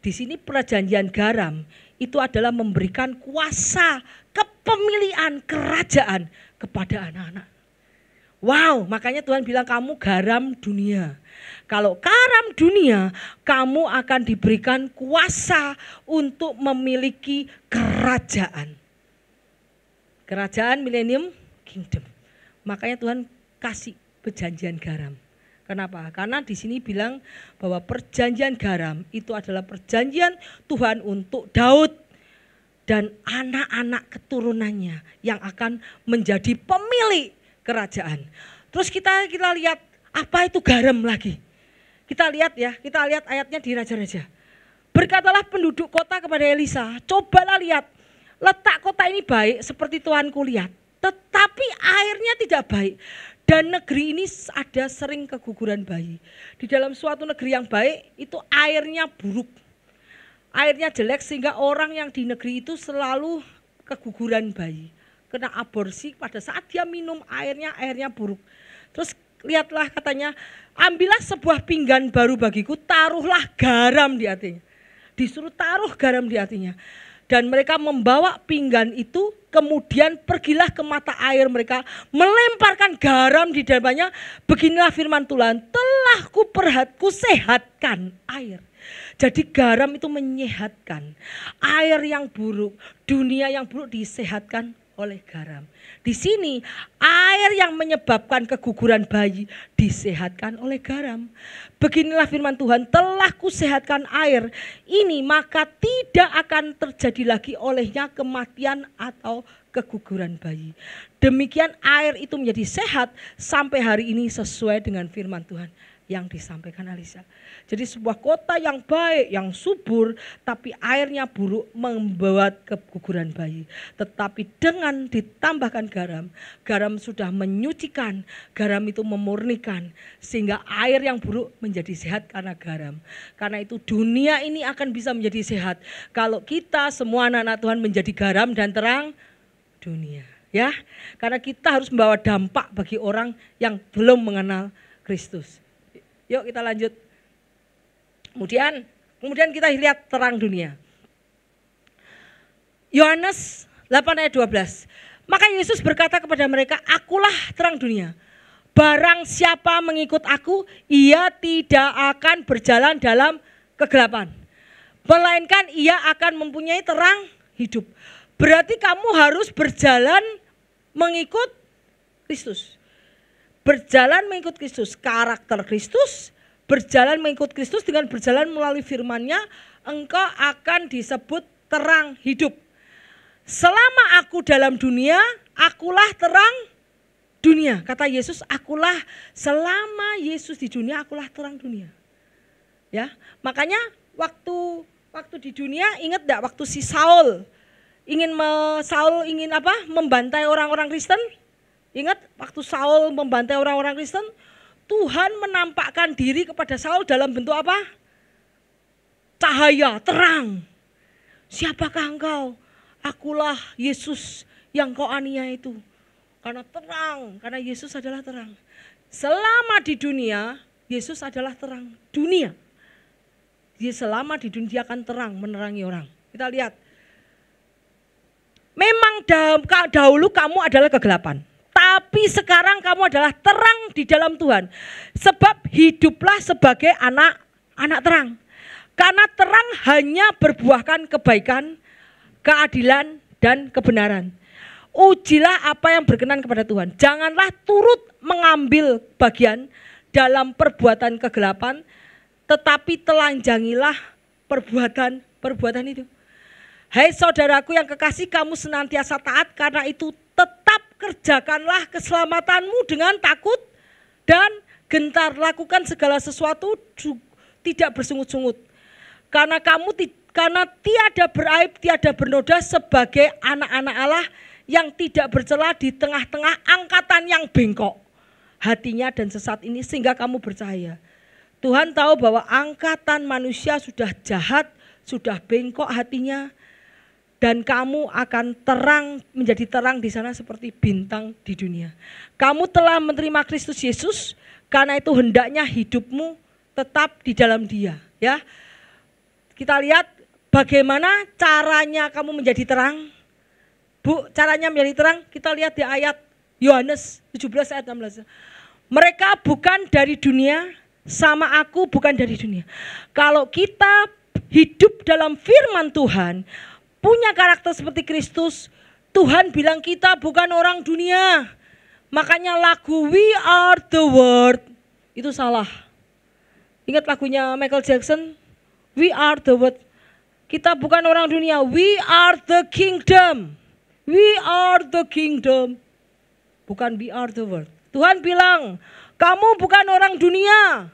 Di sini perjanjian garam itu adalah memberikan kuasa kepemilikan kerajaan kepada anak-anak. Wow, makanya Tuhan bilang kamu garam dunia. Kalau garam dunia, kamu akan diberikan kuasa untuk memiliki kerajaan. Kerajaan milenium kingdom. Makanya Tuhan kasih perjanjian garam. Kenapa? Karena di sini bilang bahwa perjanjian garam itu adalah perjanjian Tuhan untuk Daud dan anak-anak keturunannya yang akan menjadi pemilik kerajaan. Terus kita lihat apa itu garam lagi. Kita lihat ayatnya di Raja-Raja. Berkatalah penduduk kota kepada Elisa, cobalah lihat, letak kota ini baik seperti Tuanku lihat, tetapi airnya tidak baik. Dan negeri ini ada sering keguguran bayi. Di dalam suatu negeri yang baik itu airnya buruk. Airnya jelek sehingga orang yang di negeri itu selalu keguguran bayi. Kena aborsi pada saat dia minum airnya buruk. Terus lihatlah katanya, ambillah sebuah pinggan baru bagiku, taruhlah garam di hatinya. Disuruh taruh garam di hatinya. Dan mereka membawa pinggan itu, kemudian pergilah ke mata air mereka, melemparkan garam di dalamnya. Beginilah firman Tuhan, telah kusehatkan air. Jadi garam itu menyehatkan. Air yang buruk, dunia yang buruk disehatkan oleh garam. Di sini air yang menyebabkan keguguran bayi disehatkan oleh garam. Beginilah firman Tuhan, telah kusehatkan air ini, maka tidak akan terjadi lagi olehnya kematian atau keguguran bayi. Demikian air itu menjadi sehat sampai hari ini sesuai dengan firman Tuhan yang disampaikan Elisa. Jadi sebuah kota yang baik, yang subur, tapi airnya buruk membuat keguguran bayi. Tetapi dengan ditambahkan garam, garam sudah menyucikan, garam itu memurnikan, sehingga air yang buruk menjadi sehat karena garam. Karena itu dunia ini akan bisa menjadi sehat kalau kita semua anak-anak Tuhan menjadi garam dan terang dunia. Ya, karena kita harus membawa dampak bagi orang yang belum mengenal Kristus. Yuk kita lanjut. Kemudian kita lihat terang dunia. Yohanes 8 ayat 12. Maka Yesus berkata kepada mereka, akulah terang dunia. Barang siapa mengikut aku, ia tidak akan berjalan dalam kegelapan, melainkan ia akan mempunyai terang hidup. Berarti kamu harus berjalan mengikut Kristus. Berjalan mengikut Kristus, karakter Kristus, berjalan mengikut Kristus dengan berjalan melalui firman-Nya, engkau akan disebut terang hidup. Selama aku dalam dunia, akulah terang dunia. Kata Yesus, akulah, selama Yesus di dunia, akulah terang dunia. Ya, makanya waktu di dunia, ingat enggak waktu si Saul ingin membantai orang-orang Kristen? Ingat waktu Saul membantai orang-orang Kristen, Tuhan menampakkan diri kepada Saul dalam bentuk apa? Cahaya, terang. Siapakah engkau? Akulah Yesus yang kau aniaya itu. Karena terang, karena Yesus adalah terang. Selama di dunia, Yesus adalah terang dunia. Dia selama di dunia dia akan terang, menerangi orang. Kita lihat. Memang dahulu kamu adalah kegelapan. Tapi sekarang kamu adalah terang di dalam Tuhan. Sebab hiduplah sebagai anak terang. Karena terang hanya berbuahkan kebaikan, keadilan, dan kebenaran. Ujilah apa yang berkenan kepada Tuhan. Janganlah turut mengambil bagian dalam perbuatan kegelapan, tetapi telanjangilah perbuatan itu. Hai saudaraku yang kekasih, kamu senantiasa taat, karena itu tetap kerjakanlah keselamatanmu dengan takut dan gentar. Lakukan segala sesuatu tidak bersungut-sungut. Karena tiada beraib, tiada bernoda sebagai anak-anak Allah yang tidak bercela di tengah-tengah angkatan yang bengkok hatinya dan sesat ini, sehingga kamu bercahaya. Tuhan tahu bahwa angkatan manusia sudah jahat, sudah bengkok hatinya, dan kamu akan terang, menjadi terang di sana seperti bintang di dunia. Kamu telah menerima Kristus Yesus, karena itu hendaknya hidupmu tetap di dalam Dia. Ya, kita lihat bagaimana caranya kamu menjadi terang. Bu, caranya menjadi terang, kita lihat di ayat Yohanes 17 ayat 16. Mereka bukan dari dunia, sama aku bukan dari dunia. Kalau kita hidup dalam firman Tuhan, punya karakter seperti Kristus, Tuhan bilang kita bukan orang dunia. Makanya lagu We Are The World itu salah. Ingat lagunya Michael Jackson? We Are The World. Kita bukan orang dunia, we are the kingdom. We are the kingdom. Bukan we are the world. Tuhan bilang, kamu bukan orang dunia.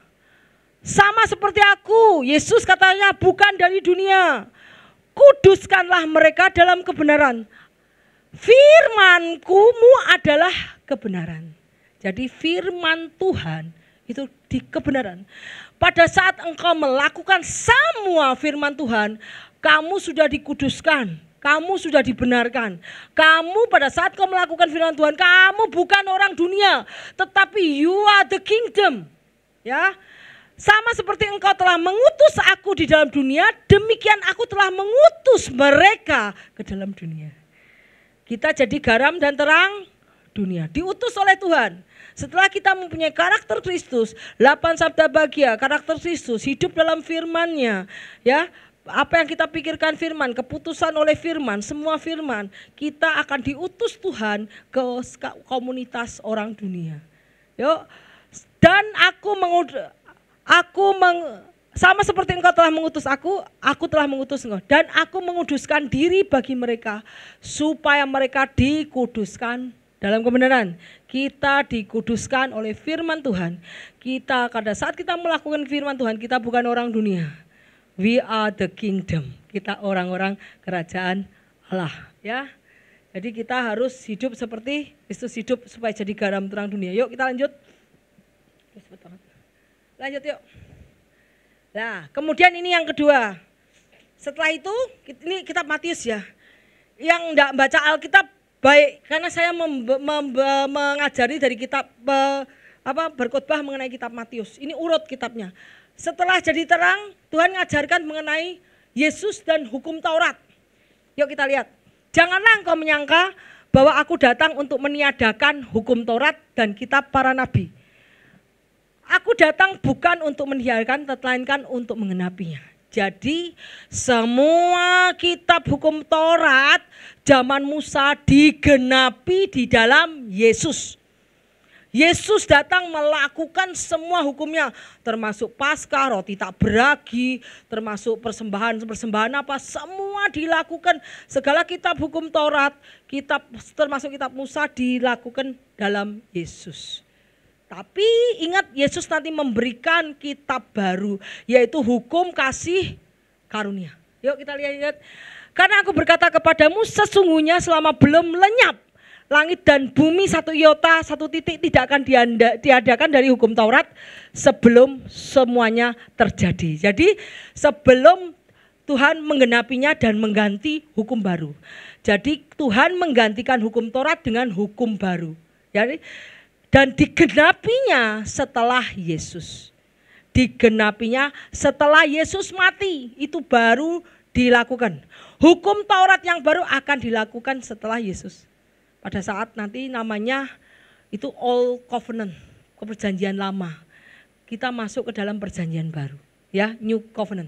Sama seperti aku. Yesus katanya bukan dari dunia. Kuduskanlah mereka dalam kebenaran. Firmanku-mu adalah kebenaran. Jadi firman Tuhan itu di kebenaran. Pada saat engkau melakukan semua firman Tuhan, kamu sudah dikuduskan, kamu sudah dibenarkan. Kamu pada saat kau melakukan firman Tuhan, kamu bukan orang dunia, tetapi you are the kingdom. Ya. Sama seperti engkau telah mengutus aku di dalam dunia, demikian aku telah mengutus mereka ke dalam dunia. Kita jadi garam dan terang dunia, diutus oleh Tuhan. Setelah kita mempunyai karakter Kristus, 8 sabda bahagia, karakter Kristus, hidup dalam firman-Nya, ya, apa yang kita pikirkan firman, keputusan oleh firman, semua firman, kita akan diutus Tuhan ke komunitas orang dunia. Yuk, dan sama seperti engkau telah mengutus aku telah mengutus engkau. Dan aku menguduskan diri bagi mereka, supaya mereka dikuduskan dalam kebenaran. Kita dikuduskan oleh firman Tuhan. Kita pada saat kita melakukan firman Tuhan, kita bukan orang dunia. We are the kingdom. Kita orang-orang kerajaan Allah. Ya. Jadi kita harus hidup seperti Kristus hidup supaya jadi garam terang dunia. Yuk kita lanjut. Lanjut yuk. Nah, kemudian ini yang kedua. Setelah itu, ini kitab Matius ya. Yang enggak baca Alkitab baik, karena saya mengajari dari kitab berkhotbah mengenai kitab Matius. Ini urut kitabnya. Setelah jadi terang, Tuhan mengajarkan mengenai Yesus dan hukum Taurat. Yuk kita lihat. Janganlah engkau menyangka bahwa aku datang untuk meniadakan hukum Taurat dan kitab para nabi. Aku datang bukan untuk meniadakan, melainkan untuk mengenapinya. Jadi semua kitab hukum Taurat zaman Musa digenapi di dalam Yesus. Yesus datang melakukan semua hukumnya, termasuk Paskah, roti tak beragi, termasuk persembahan apa, semua dilakukan. Segala kitab hukum Taurat, termasuk kitab Musa dilakukan dalam Yesus. Tapi ingat, Yesus nanti memberikan kitab baru, yaitu hukum kasih karunia. Yuk kita lihat. Karena aku berkata kepadamu, sesungguhnya selama belum lenyap langit dan bumi, satu iota, satu titik tidak akan diadakan dari hukum Taurat sebelum semuanya terjadi. Jadi sebelum Tuhan menggenapinya dan mengganti hukum baru. Jadi Tuhan menggantikan hukum Taurat dengan hukum baru. Jadi, dan digenapinya setelah Yesus. Digenapinya setelah Yesus mati, itu baru dilakukan. Hukum Taurat yang baru akan dilakukan setelah Yesus. Pada saat nanti namanya itu Old Covenant, perjanjian lama. Kita masuk ke dalam perjanjian baru, ya, New Covenant.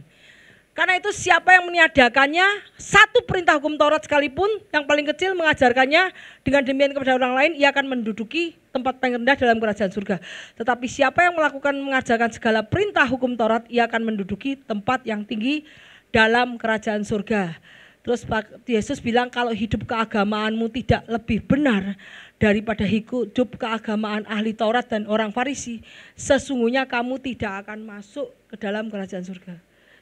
Karena itu siapa yang meniadakannya, satu perintah hukum Taurat sekalipun yang paling kecil mengajarkannya dengan demikian kepada orang lain, ia akan menduduki tempat paling rendah dalam kerajaan surga. Tetapi siapa yang mengajarkan segala perintah hukum Taurat, ia akan menduduki tempat yang tinggi dalam kerajaan surga. Terus Yesus bilang, kalau hidup keagamaanmu tidak lebih benar daripada hidup keagamaan ahli Taurat dan orang Farisi, sesungguhnya kamu tidak akan masuk ke dalam kerajaan surga.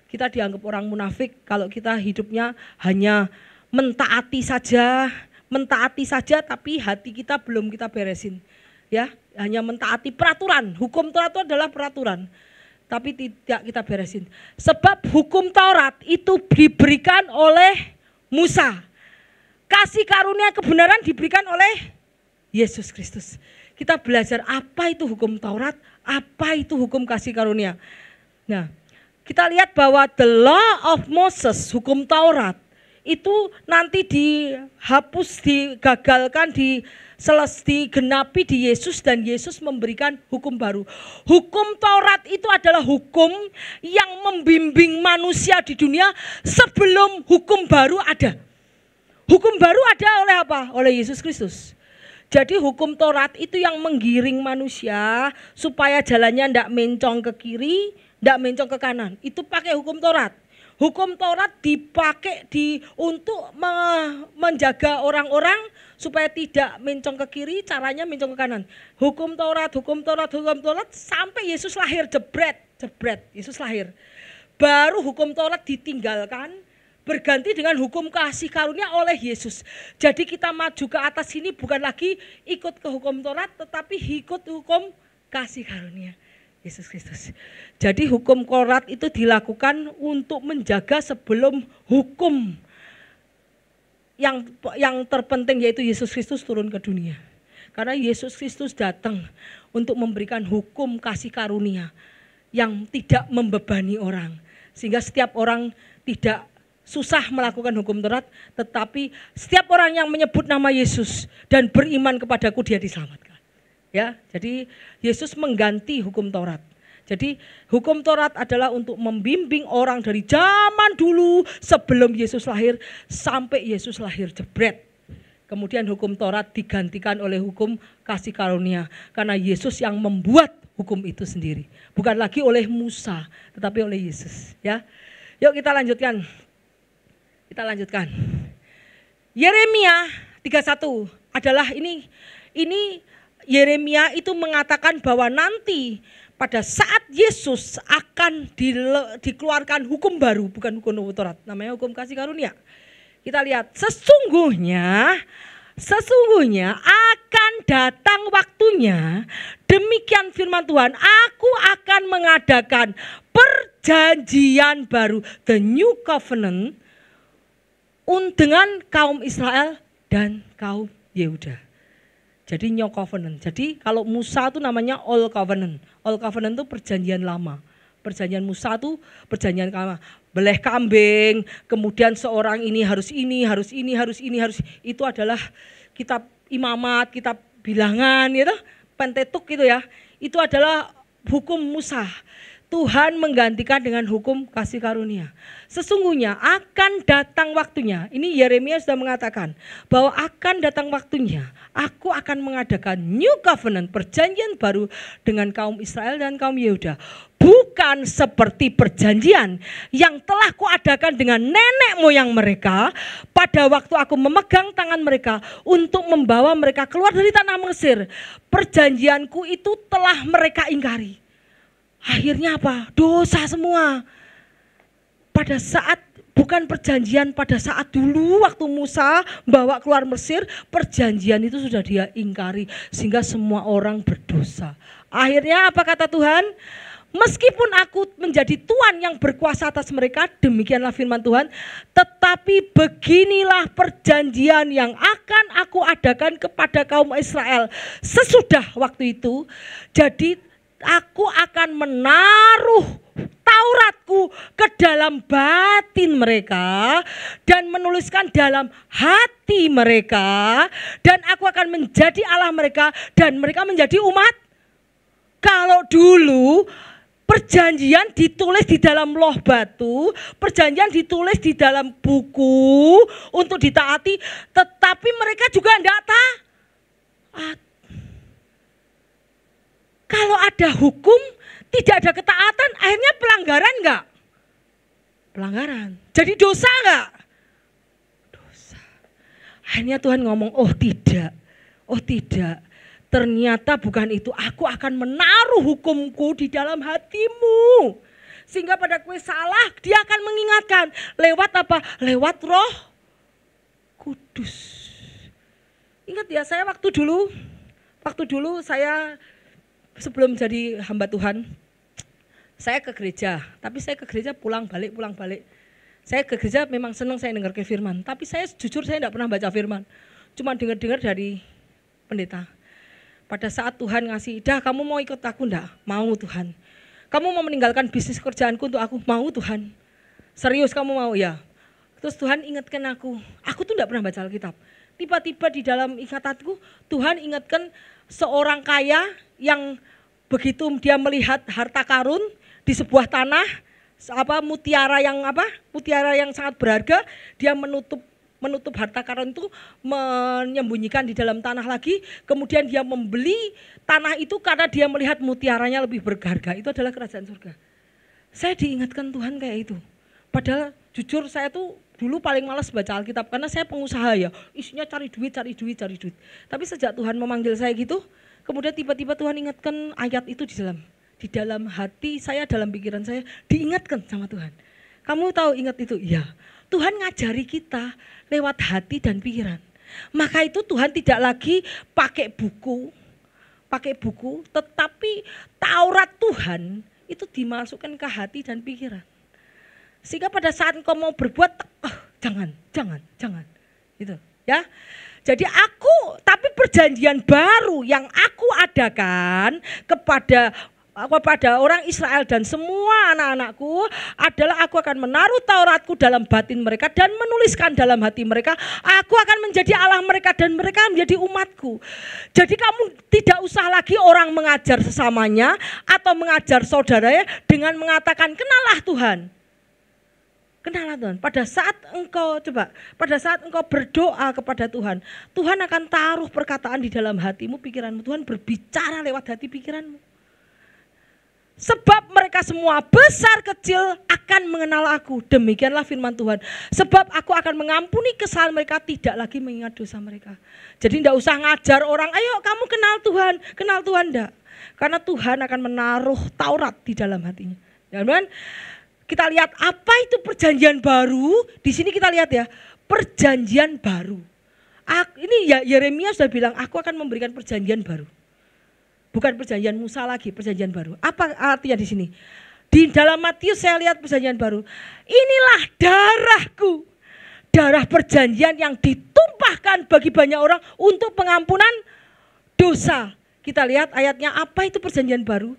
Kita dianggap orang munafik kalau kita hidupnya hanya mentaati saja, tapi hati kita belum kita beresin. Ya, hanya mentaati peraturan. Hukum Taurat itu adalah peraturan, tapi tidak kita beresin. Sebab hukum Taurat itu diberikan oleh Musa. Kasih karunia kebenaran diberikan oleh Yesus Kristus. Kita belajar apa itu hukum Taurat, apa itu hukum kasih karunia. Nah, kita lihat bahwa the law of Moses, hukum Taurat, itu nanti dihapus, digagalkan, digenapi di Yesus, dan Yesus memberikan hukum baru. Hukum Taurat itu adalah hukum yang membimbing manusia di dunia sebelum hukum baru ada. Hukum baru ada oleh apa? Oleh Yesus Kristus. Jadi hukum Taurat itu yang menggiring manusia supaya jalannya tidak mencong ke kiri, tidak mencong ke kanan. Itu pakai hukum Taurat. Hukum Taurat dipakai untuk menjaga orang-orang supaya tidak mencong ke kiri, caranya mencong ke kanan. Hukum Taurat sampai Yesus lahir, jebret, Yesus lahir. Baru hukum Taurat ditinggalkan, berganti dengan hukum kasih karunia oleh Yesus. Jadi kita maju ke atas sini bukan lagi ikut ke hukum Taurat, tetapi ikut hukum kasih karunia Yesus Kristus. Jadi hukum Taurat itu dilakukan untuk menjaga sebelum hukum yang terpenting, yaitu Yesus Kristus turun ke dunia. Karena Yesus Kristus datang untuk memberikan hukum kasih karunia yang tidak membebani orang. Sehingga setiap orang tidak susah melakukan hukum Taurat, tetapi setiap orang yang menyebut nama Yesus dan beriman kepadaku, dia diselamatkan. Ya, jadi Yesus mengganti hukum Taurat. Jadi hukum Taurat adalah untuk membimbing orang dari zaman dulu sebelum Yesus lahir sampai Yesus lahir, jebret. Kemudian hukum Taurat digantikan oleh hukum kasih karunia karena Yesus yang membuat hukum itu sendiri. Bukan lagi oleh Musa, tetapi oleh Yesus. Ya, yuk kita lanjutkan. Yeremia 31 adalah ini Yeremia itu mengatakan bahwa nanti pada saat Yesus akan dikeluarkan hukum baru, bukan hukum Taurat, namanya hukum kasih karunia. Kita lihat, sesungguhnya akan datang waktunya, demikian firman Tuhan, aku akan mengadakan perjanjian baru, the new covenant, dengan kaum Israel dan kaum Yehuda. Jadi New Covenant. Jadi kalau Musa itu namanya Old Covenant. Old Covenant itu perjanjian lama. Perjanjian Musa itu perjanjian lama. Beleh kambing, kemudian seorang ini harus ini. Itu adalah kitab imamat, kitab bilangan, gitu, Pentateuch gitu ya. Itu adalah hukum Musa. Tuhan menggantikan dengan hukum kasih karunia. Sesungguhnya akan datang waktunya. Ini Yeremia sudah mengatakan bahwa akan datang waktunya. Aku akan mengadakan new covenant, perjanjian baru dengan kaum Israel dan kaum Yehuda. Bukan seperti perjanjian yang telah kuadakan dengan nenek moyang mereka pada waktu aku memegang tangan mereka untuk membawa mereka keluar dari tanah Mesir. Perjanjianku itu telah mereka ingkari. Akhirnya apa? Dosa semua. Pada saat bukan perjanjian pada saat dulu waktu Musa bawa keluar Mesir, perjanjian itu sudah dia ingkari sehingga semua orang berdosa. Akhirnya apa kata Tuhan? Meskipun aku menjadi Tuhan yang berkuasa atas mereka, demikianlah firman Tuhan, tetapi beginilah perjanjian yang akan aku adakan kepada kaum Israel sesudah waktu itu. Jadi aku akan menaruh Tauratku ke dalam batin mereka dan menuliskan dalam hati mereka, dan aku akan menjadi Allah mereka dan mereka menjadi umat. Kalau dulu perjanjian ditulis di dalam loh batu, perjanjian ditulis di dalam buku untuk ditaati, tetapi mereka juga tidak taat. Kalau ada hukum, tidak ada ketaatan, akhirnya pelanggaran enggak? Pelanggaran. Jadi dosa enggak? Dosa. Akhirnya Tuhan ngomong, oh tidak. Ternyata bukan itu, aku akan menaruh hukumku di dalam hatimu. Sehingga pada kue salah, dia akan mengingatkan. Lewat apa? Lewat Roh Kudus. Ingat ya, saya waktu dulu saya sebelum jadi hamba Tuhan, saya ke gereja. Tapi saya ke gereja pulang balik. Saya ke gereja memang senang saya dengar ke firman. Tapi saya jujur saya tidak pernah baca firman. Cuma dengar dari pendeta. Pada saat Tuhan ngasih, dah kamu mau ikut aku enggak? Mau Tuhan. Kamu mau meninggalkan bisnis kerjaanku untuk aku? Mau Tuhan. Serius kamu mau? Ya. Terus Tuhan ingatkan aku tuh enggak pernah baca Alkitab. Tiba-tiba di dalam ingatanku, Tuhan ingatkan seorang kaya yang begitu dia melihat harta karun di sebuah tanah, mutiara yang sangat berharga, dia menutup harta karun itu, menyembunyikan di dalam tanah lagi, kemudian dia membeli tanah itu karena dia melihat mutiaranya lebih berharga. Itu adalah kerajaan surga. Saya diingatkan Tuhan kayak itu. Padahal jujur saya tuh dulu paling malas baca Alkitab karena saya pengusaha ya, isinya cari duit. Tapi sejak Tuhan memanggil saya gitu, kemudian tiba-tiba Tuhan ingatkan ayat itu di dalam hati saya, dalam pikiran saya, diingatkan sama Tuhan. Kamu tahu ingat itu? Ya. Tuhan ngajari kita lewat hati dan pikiran. Maka itu Tuhan tidak lagi pakai buku, tetapi Taurat Tuhan itu dimasukkan ke hati dan pikiran. Sehingga pada saat engkau mau berbuat, jangan. Gitu, ya. Jadi tapi perjanjian baru yang aku adakan kepada orang Israel dan semua anak-anakku adalah aku akan menaruh Tauratku dalam batin mereka dan menuliskan dalam hati mereka. Aku akan menjadi Allah mereka dan mereka menjadi umatku. Jadi kamu tidak usah lagi orang mengajar sesamanya atau mengajar saudaranya dengan mengatakan kenallah Tuhan. Kenalah Tuhan. Pada saat engkau berdoa kepada Tuhan, Tuhan akan taruh perkataan di dalam hatimu, pikiranmu. Tuhan berbicara lewat hati pikiranmu. Sebab mereka semua besar kecil akan mengenal aku. Demikianlah firman Tuhan. Sebab aku akan mengampuni kesalahan mereka, tidak lagi mengingat dosa mereka. Jadi tidak usah ngajar orang, ayo kamu kenal Tuhan enggak. Karena Tuhan akan menaruh Taurat di dalam hatinya. Amen. Kita lihat apa itu perjanjian baru. Di sini kita lihat ya, perjanjian baru. Ini ya Yeremia sudah bilang, aku akan memberikan perjanjian baru. Bukan perjanjian Musa lagi, perjanjian baru. Apa artinya di sini? Di dalam Matius saya lihat perjanjian baru. Inilah darahku. Darah perjanjian yang ditumpahkan bagi banyak orang untuk pengampunan dosa. Kita lihat ayatnya, apa itu perjanjian baru?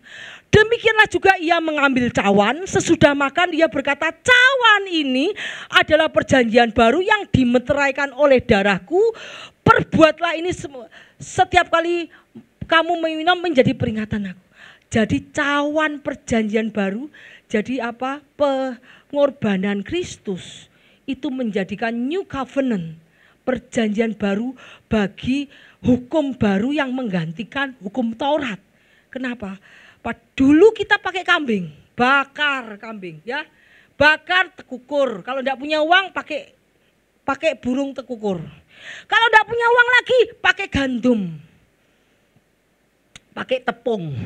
Demikianlah juga ia mengambil cawan, sesudah makan dia berkata, cawan ini adalah perjanjian baru yang dimeteraikan oleh darahku. Perbuatlah ini setiap kali kamu meminum menjadi peringatan aku. Jadi cawan perjanjian baru, jadi apa? Pengorbanan Kristus itu menjadikan new covenant, perjanjian baru bagi hukum baru yang menggantikan hukum Taurat. Kenapa? Dulu kita pakai kambing, bakar kambing ya. Bakar tekukur. Kalau enggak punya uang pakai burung tekukur. Kalau enggak punya uang lagi pakai gandum. Pakai tepung.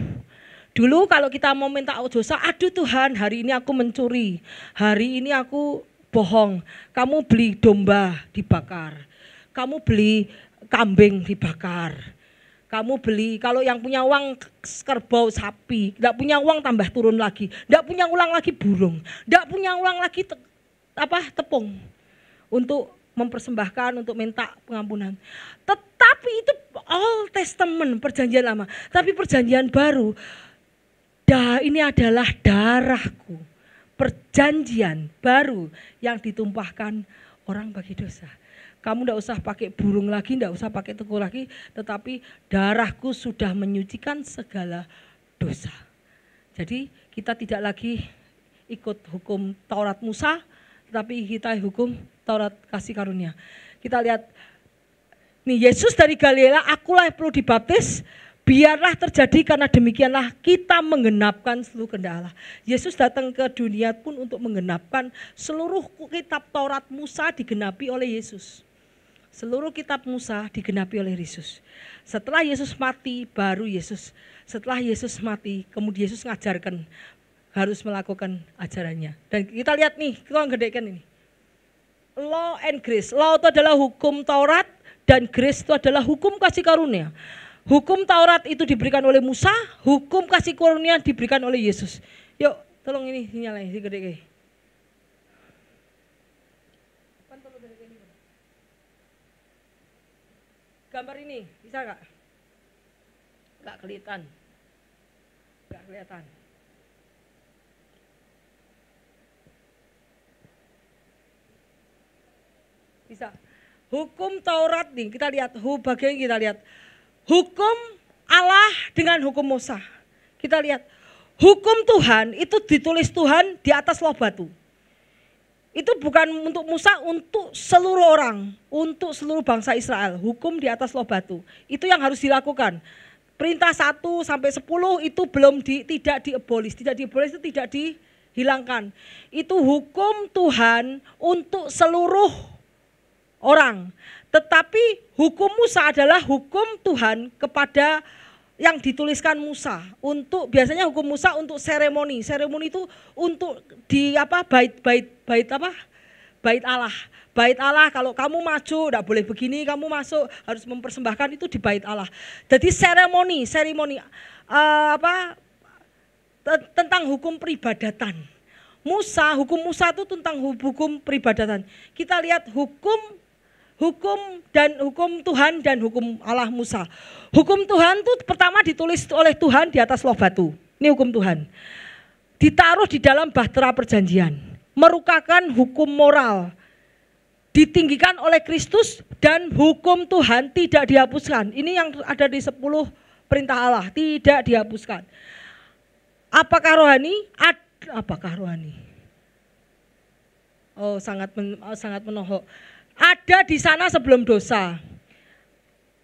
Dulu kalau kita mau minta dosa, aduh Tuhan, hari ini aku mencuri, hari ini aku bohong. Kamu beli domba dibakar, kamu beli kambing dibakar, kamu beli, kalau yang punya uang kerbau sapi, tidak punya uang tambah turun lagi, tidak punya uang lagi burung, tidak punya uang lagi tepung untuk mempersembahkan, untuk minta pengampunan. Tetapi itu Old Testament, perjanjian lama. Tapi perjanjian baru, ini adalah darahku, perjanjian baru yang ditumpahkan orang bagi dosa. Kamu tidak usah pakai burung lagi, tidak usah pakai tekukur lagi, tetapi darahku sudah menyucikan segala dosa. Jadi kita tidak lagi ikut hukum Taurat Musa, tetapi kita hukum Taurat kasih karunia. Kita lihat, nih Yesus dari Galilea, akulah yang perlu dibaptis. Biarlah terjadi karena demikianlah kita menggenapkan seluruh kehendak Allah. Yesus datang ke dunia pun untuk menggenapkan seluruh kitab Taurat Musa digenapi oleh Yesus. Seluruh kitab Musa digenapi oleh Yesus. Setelah Yesus mati baru Yesus. Setelah Yesus mati kemudian Yesus mengajarkan harus melakukan ajarannya. Dan kita lihat nih, kita gedekan ini. Law and grace. Law itu adalah hukum Taurat dan grace itu adalah hukum kasih karunia. Hukum Taurat itu diberikan oleh Musa, hukum kasih karunia diberikan oleh Yesus. Yuk, tolong ini nyalain, gede. Gambar ini, bisa nggak? Nggak kelihatan. Nggak kelihatan. Bisa. Hukum Taurat nih, kita lihat, bagian kita lihat. Hukum Allah dengan hukum Musa. Kita lihat, hukum Tuhan itu ditulis Tuhan di atas loh batu. Itu bukan untuk Musa, untuk seluruh orang, untuk seluruh bangsa Israel. Hukum di atas loh batu. Itu yang harus dilakukan. Perintah 1 sampai 10 itu tidak diabolis itu tidak dihilangkan. Itu hukum Tuhan untuk seluruh orang. Tetapi hukum Musa adalah hukum Tuhan kepada yang dituliskan Musa. Untuk biasanya hukum Musa untuk seremoni. Seremoni itu untuk di bait Allah. Bait Allah, kalau kamu maju enggak boleh begini, kamu masuk harus mempersembahkan, itu di bait Allah. Jadi seremoni tentang hukum peribadatan. Hukum Musa itu tentang hukum peribadatan. Kita lihat hukum Tuhan dan hukum Allah Musa. Hukum Tuhan itu pertama ditulis oleh Tuhan di atas loh batu. Ini hukum Tuhan. Ditaruh di dalam bahtera perjanjian. Merupakan hukum moral. Ditinggikan oleh Kristus dan hukum Tuhan tidak dihapuskan. Ini yang ada di 10 perintah Allah, tidak dihapuskan. Apakah rohani? Apakah rohani? Oh, sangat menohok. Ada di sana sebelum dosa.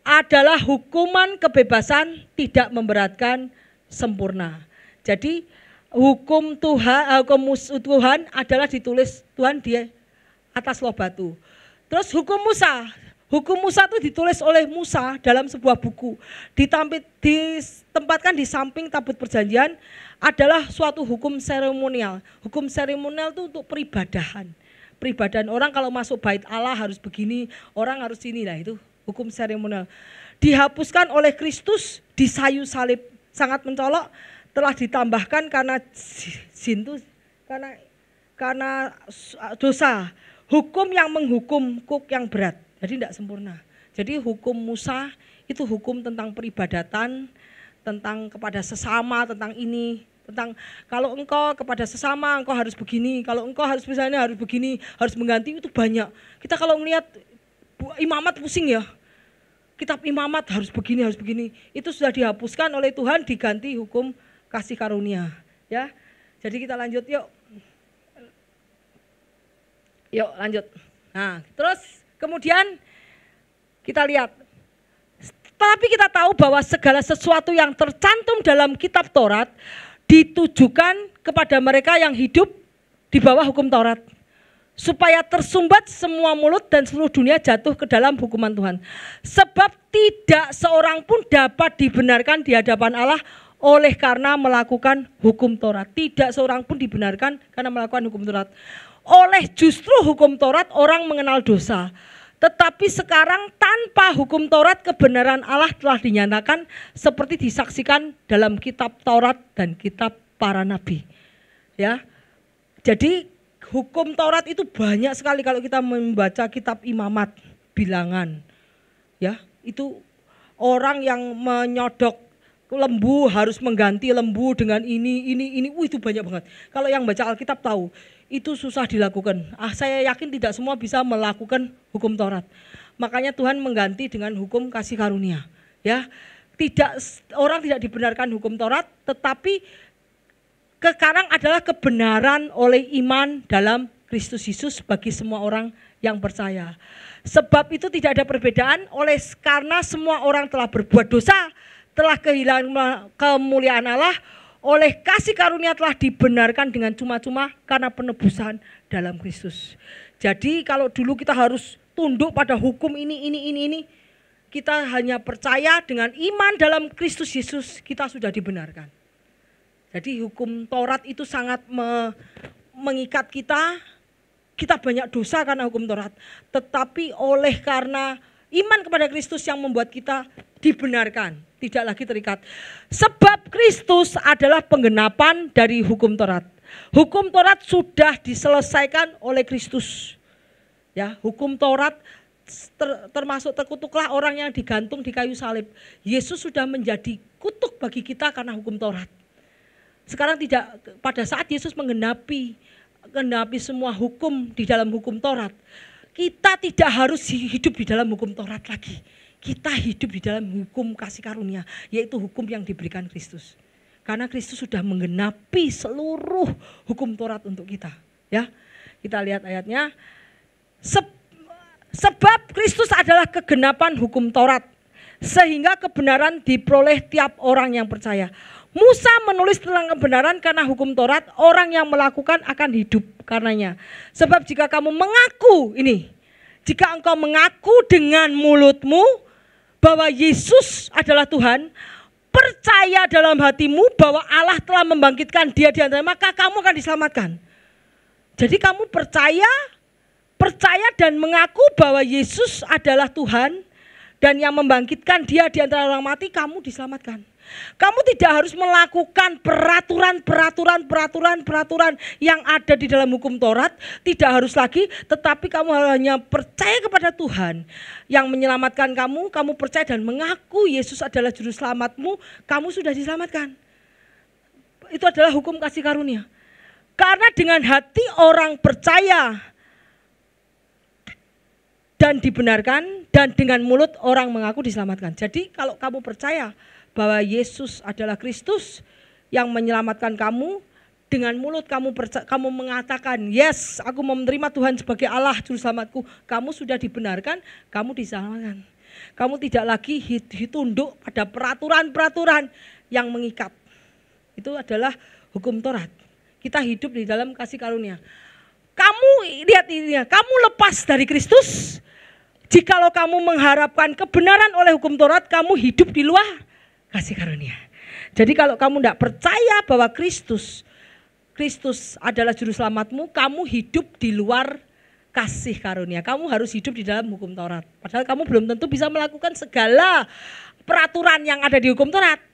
Adalah hukuman kebebasan tidak memberatkan sempurna. Jadi hukum Tuhan adalah ditulis Tuhan di atas loh batu. Terus hukum Musa itu ditulis oleh Musa dalam sebuah buku. Ditempatkan di samping tabut perjanjian adalah suatu hukum seremonial. Hukum seremonial itu untuk peribadahan. Peribadahan orang kalau masuk bait Allah harus begini, orang harus ini, lah itu hukum seremonial. Dihapuskan oleh Kristus di sayu salib, sangat mencolok, telah ditambahkan karena karena dosa. Hukum yang menghukum yang berat, jadi tidak sempurna. Jadi hukum Musa itu hukum tentang peribadatan, tentang kepada sesama, tentang ini. Tentang kalau engkau kepada sesama engkau harus begini, kalau engkau harus misalnya harus begini, harus mengganti, itu banyak. Kita kalau melihat imamat pusing ya. Kitab imamat harus begini. Itu sudah dihapuskan oleh Tuhan, diganti hukum kasih karunia, ya. Jadi kita lanjut yuk. Yuk lanjut. Nah, terus kemudian kita lihat. Tapi kita tahu bahwa segala sesuatu yang tercantum dalam kitab Taurat ditujukan kepada mereka yang hidup di bawah hukum Taurat, supaya tersumbat semua mulut dan seluruh dunia jatuh ke dalam hukuman Tuhan. Sebab tidak seorang pun dapat dibenarkan di hadapan Allah oleh karena melakukan hukum Taurat. Tidak seorang pun dibenarkan karena melakukan hukum Taurat. Oleh justru hukum Taurat orang mengenal dosa. Tetapi sekarang tanpa hukum Taurat kebenaran Allah telah dinyatakan seperti disaksikan dalam kitab Taurat dan kitab para nabi. Ya. Jadi hukum Taurat itu banyak sekali kalau kita membaca kitab Imamat, Bilangan. Ya, itu orang yang menyodok lembu harus mengganti lembu dengan ini. Itu banyak banget. Kalau yang baca Alkitab tahu, itu susah dilakukan. Saya yakin tidak semua bisa melakukan hukum Taurat. Makanya Tuhan mengganti dengan hukum kasih karunia. Ya, orang tidak dibenarkan hukum Taurat, tetapi sekarang adalah kebenaran oleh iman dalam Kristus Yesus bagi semua orang yang percaya. Sebab itu tidak ada perbedaan karena semua orang telah berbuat dosa, telah kehilangan kemuliaan Allah, oleh kasih karunia telah dibenarkan dengan cuma-cuma karena penebusan dalam Kristus. Jadi kalau dulu kita harus tunduk pada hukum ini, kita hanya percaya dengan iman dalam Kristus Yesus, kita sudah dibenarkan. Jadi hukum Taurat itu sangat mengikat kita banyak dosa karena hukum Taurat. Tetapi oleh karena iman kepada Kristus yang membuat kita dibenarkan, tidak lagi terikat. Sebab Kristus adalah penggenapan dari hukum Taurat. Hukum Taurat sudah diselesaikan oleh Kristus. Ya, hukum Taurat termasuk terkutuklah orang yang digantung di kayu salib. Yesus sudah menjadi kutuk bagi kita karena hukum Taurat. Sekarang tidak, pada saat Yesus menggenapi semua hukum di dalam hukum Taurat, kita tidak harus hidup di dalam hukum Taurat lagi. Kita hidup di dalam hukum kasih karunia, yaitu hukum yang diberikan Kristus. Karena Kristus sudah menggenapi seluruh hukum Taurat untuk kita. Ya, kita lihat ayatnya. Sebab Kristus adalah kegenapan hukum Taurat, sehingga kebenaran diperoleh tiap orang yang percaya. Musa menulis tentang kebenaran karena hukum Taurat, orang yang melakukan akan hidup karenanya. Sebab jika kamu mengaku jika engkau mengaku dengan mulutmu bahwa Yesus adalah Tuhan, percaya dalam hatimu bahwa Allah telah membangkitkan Dia di antara, maka kamu akan diselamatkan. Jadi kamu percaya dan mengaku bahwa Yesus adalah Tuhan dan yang membangkitkan Dia di antara orang mati, kamu diselamatkan. Kamu tidak harus melakukan peraturan yang ada di dalam hukum Taurat, tidak harus lagi, tetapi kamu hanya percaya kepada Tuhan yang menyelamatkan kamu, kamu percaya dan mengaku Yesus adalah juru selamatmu, kamu sudah diselamatkan. Itu adalah hukum kasih karunia. Karena dengan hati orang percaya dan dibenarkan, dan dengan mulut orang mengaku diselamatkan. Jadi kalau kamu percaya bahwa Yesus adalah Kristus yang menyelamatkan kamu, dengan mulut kamu mengatakan, yes, aku menerima Tuhan sebagai Allah juru selamatku, kamu sudah dibenarkan, kamu diselamatkan. Kamu tidak lagi ditunduk pada peraturan-peraturan yang mengikat. Itu adalah hukum Taurat. Kita hidup di dalam kasih karunia. Kamu lihat ini, kamu lepas dari Kristus. Jikalau kamu mengharapkan kebenaran oleh hukum Taurat, kamu hidup di luar kasih karunia. Jadi kalau kamu tidak percaya bahwa Kristus adalah juru selamatmu, kamu hidup di luar kasih karunia. Kamu harus hidup di dalam hukum Taurat. Padahal kamu belum tentu bisa melakukan segala peraturan yang ada di hukum Taurat.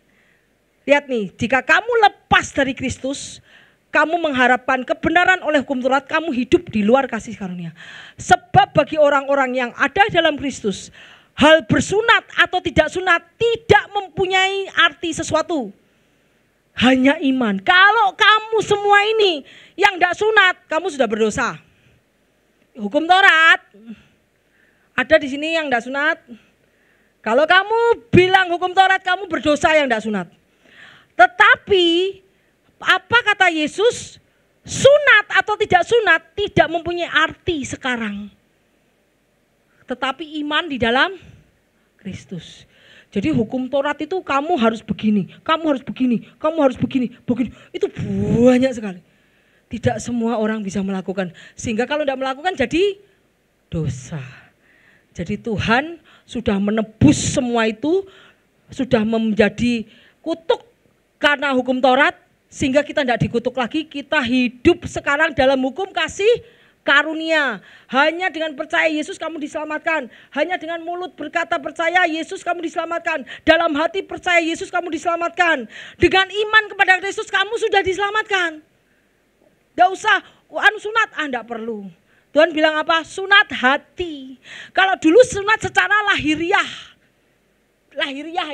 Lihat nih, jika kamu lepas dari Kristus, kamu mengharapkan kebenaran oleh hukum Taurat, kamu hidup di luar kasih karunia. Sebab bagi orang-orang yang ada dalam Kristus, hal bersunat atau tidak sunat tidak mempunyai arti sesuatu. Hanya iman. Kalau kamu semua ini yang tidak sunat, kamu sudah berdosa. Hukum Taurat. Ada di sini yang tidak sunat. Kalau kamu bilang hukum Taurat, kamu berdosa yang tidak sunat. Tetapi apa kata Yesus? Sunat atau tidak sunat tidak mempunyai arti sekarang. Tetapi iman di dalam Kristus. Jadi hukum Taurat itu kamu harus begini, kamu harus begini, kamu harus begini, begini. Itu banyak sekali. Tidak semua orang bisa melakukan. Sehingga kalau tidak melakukan jadi dosa. Jadi Tuhan sudah menebus semua itu, sudah menjadi kutuk karena hukum Taurat. Sehingga kita tidak dikutuk lagi, kita hidup sekarang dalam hukum kasih karunia. Hanya dengan percaya Yesus kamu diselamatkan. Hanya dengan mulut berkata percaya Yesus kamu diselamatkan. Dalam hati percaya Yesus kamu diselamatkan. Dengan iman kepada Kristus kamu sudah diselamatkan. Tidak usah sunat, tidak perlu. Tuhan bilang apa? Sunat hati. Kalau dulu sunat secara lahiriah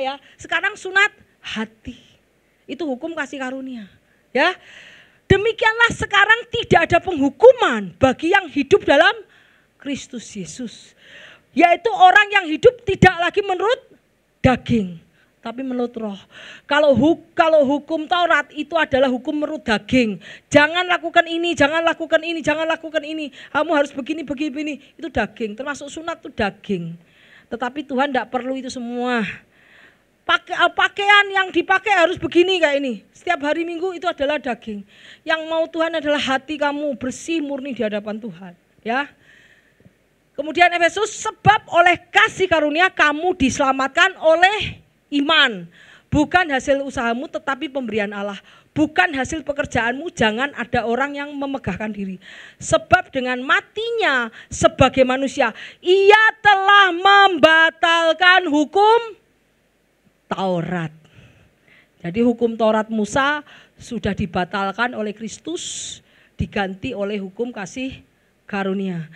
ya. Sekarang sunat hati. Itu hukum kasih karunia. Ya. Demikianlah sekarang tidak ada penghukuman bagi yang hidup dalam Kristus Yesus. Yaitu orang yang hidup tidak lagi menurut daging, tapi menurut roh. Kalau hukum Taurat itu adalah hukum menurut daging. Jangan lakukan ini, jangan lakukan ini, jangan lakukan ini. Kamu harus begini, begini. Itu daging, termasuk sunat itu daging. Tetapi Tuhan tidak perlu itu semua. Pakaian yang dipakai harus begini kayak ini. Setiap hari Minggu itu adalah daging. Yang mau Tuhan adalah hati kamu bersih murni di hadapan Tuhan. Ya. Kemudian Efesus, sebab oleh kasih karunia kamu diselamatkan oleh iman. Bukan hasil usahamu tetapi pemberian Allah. Bukan hasil pekerjaanmu, jangan ada orang yang memegahkan diri. Sebab dengan matinya sebagai manusia, ia telah membatalkan hukum Taurat. Jadi hukum Taurat Musa sudah dibatalkan oleh Kristus, diganti oleh hukum kasih karunia.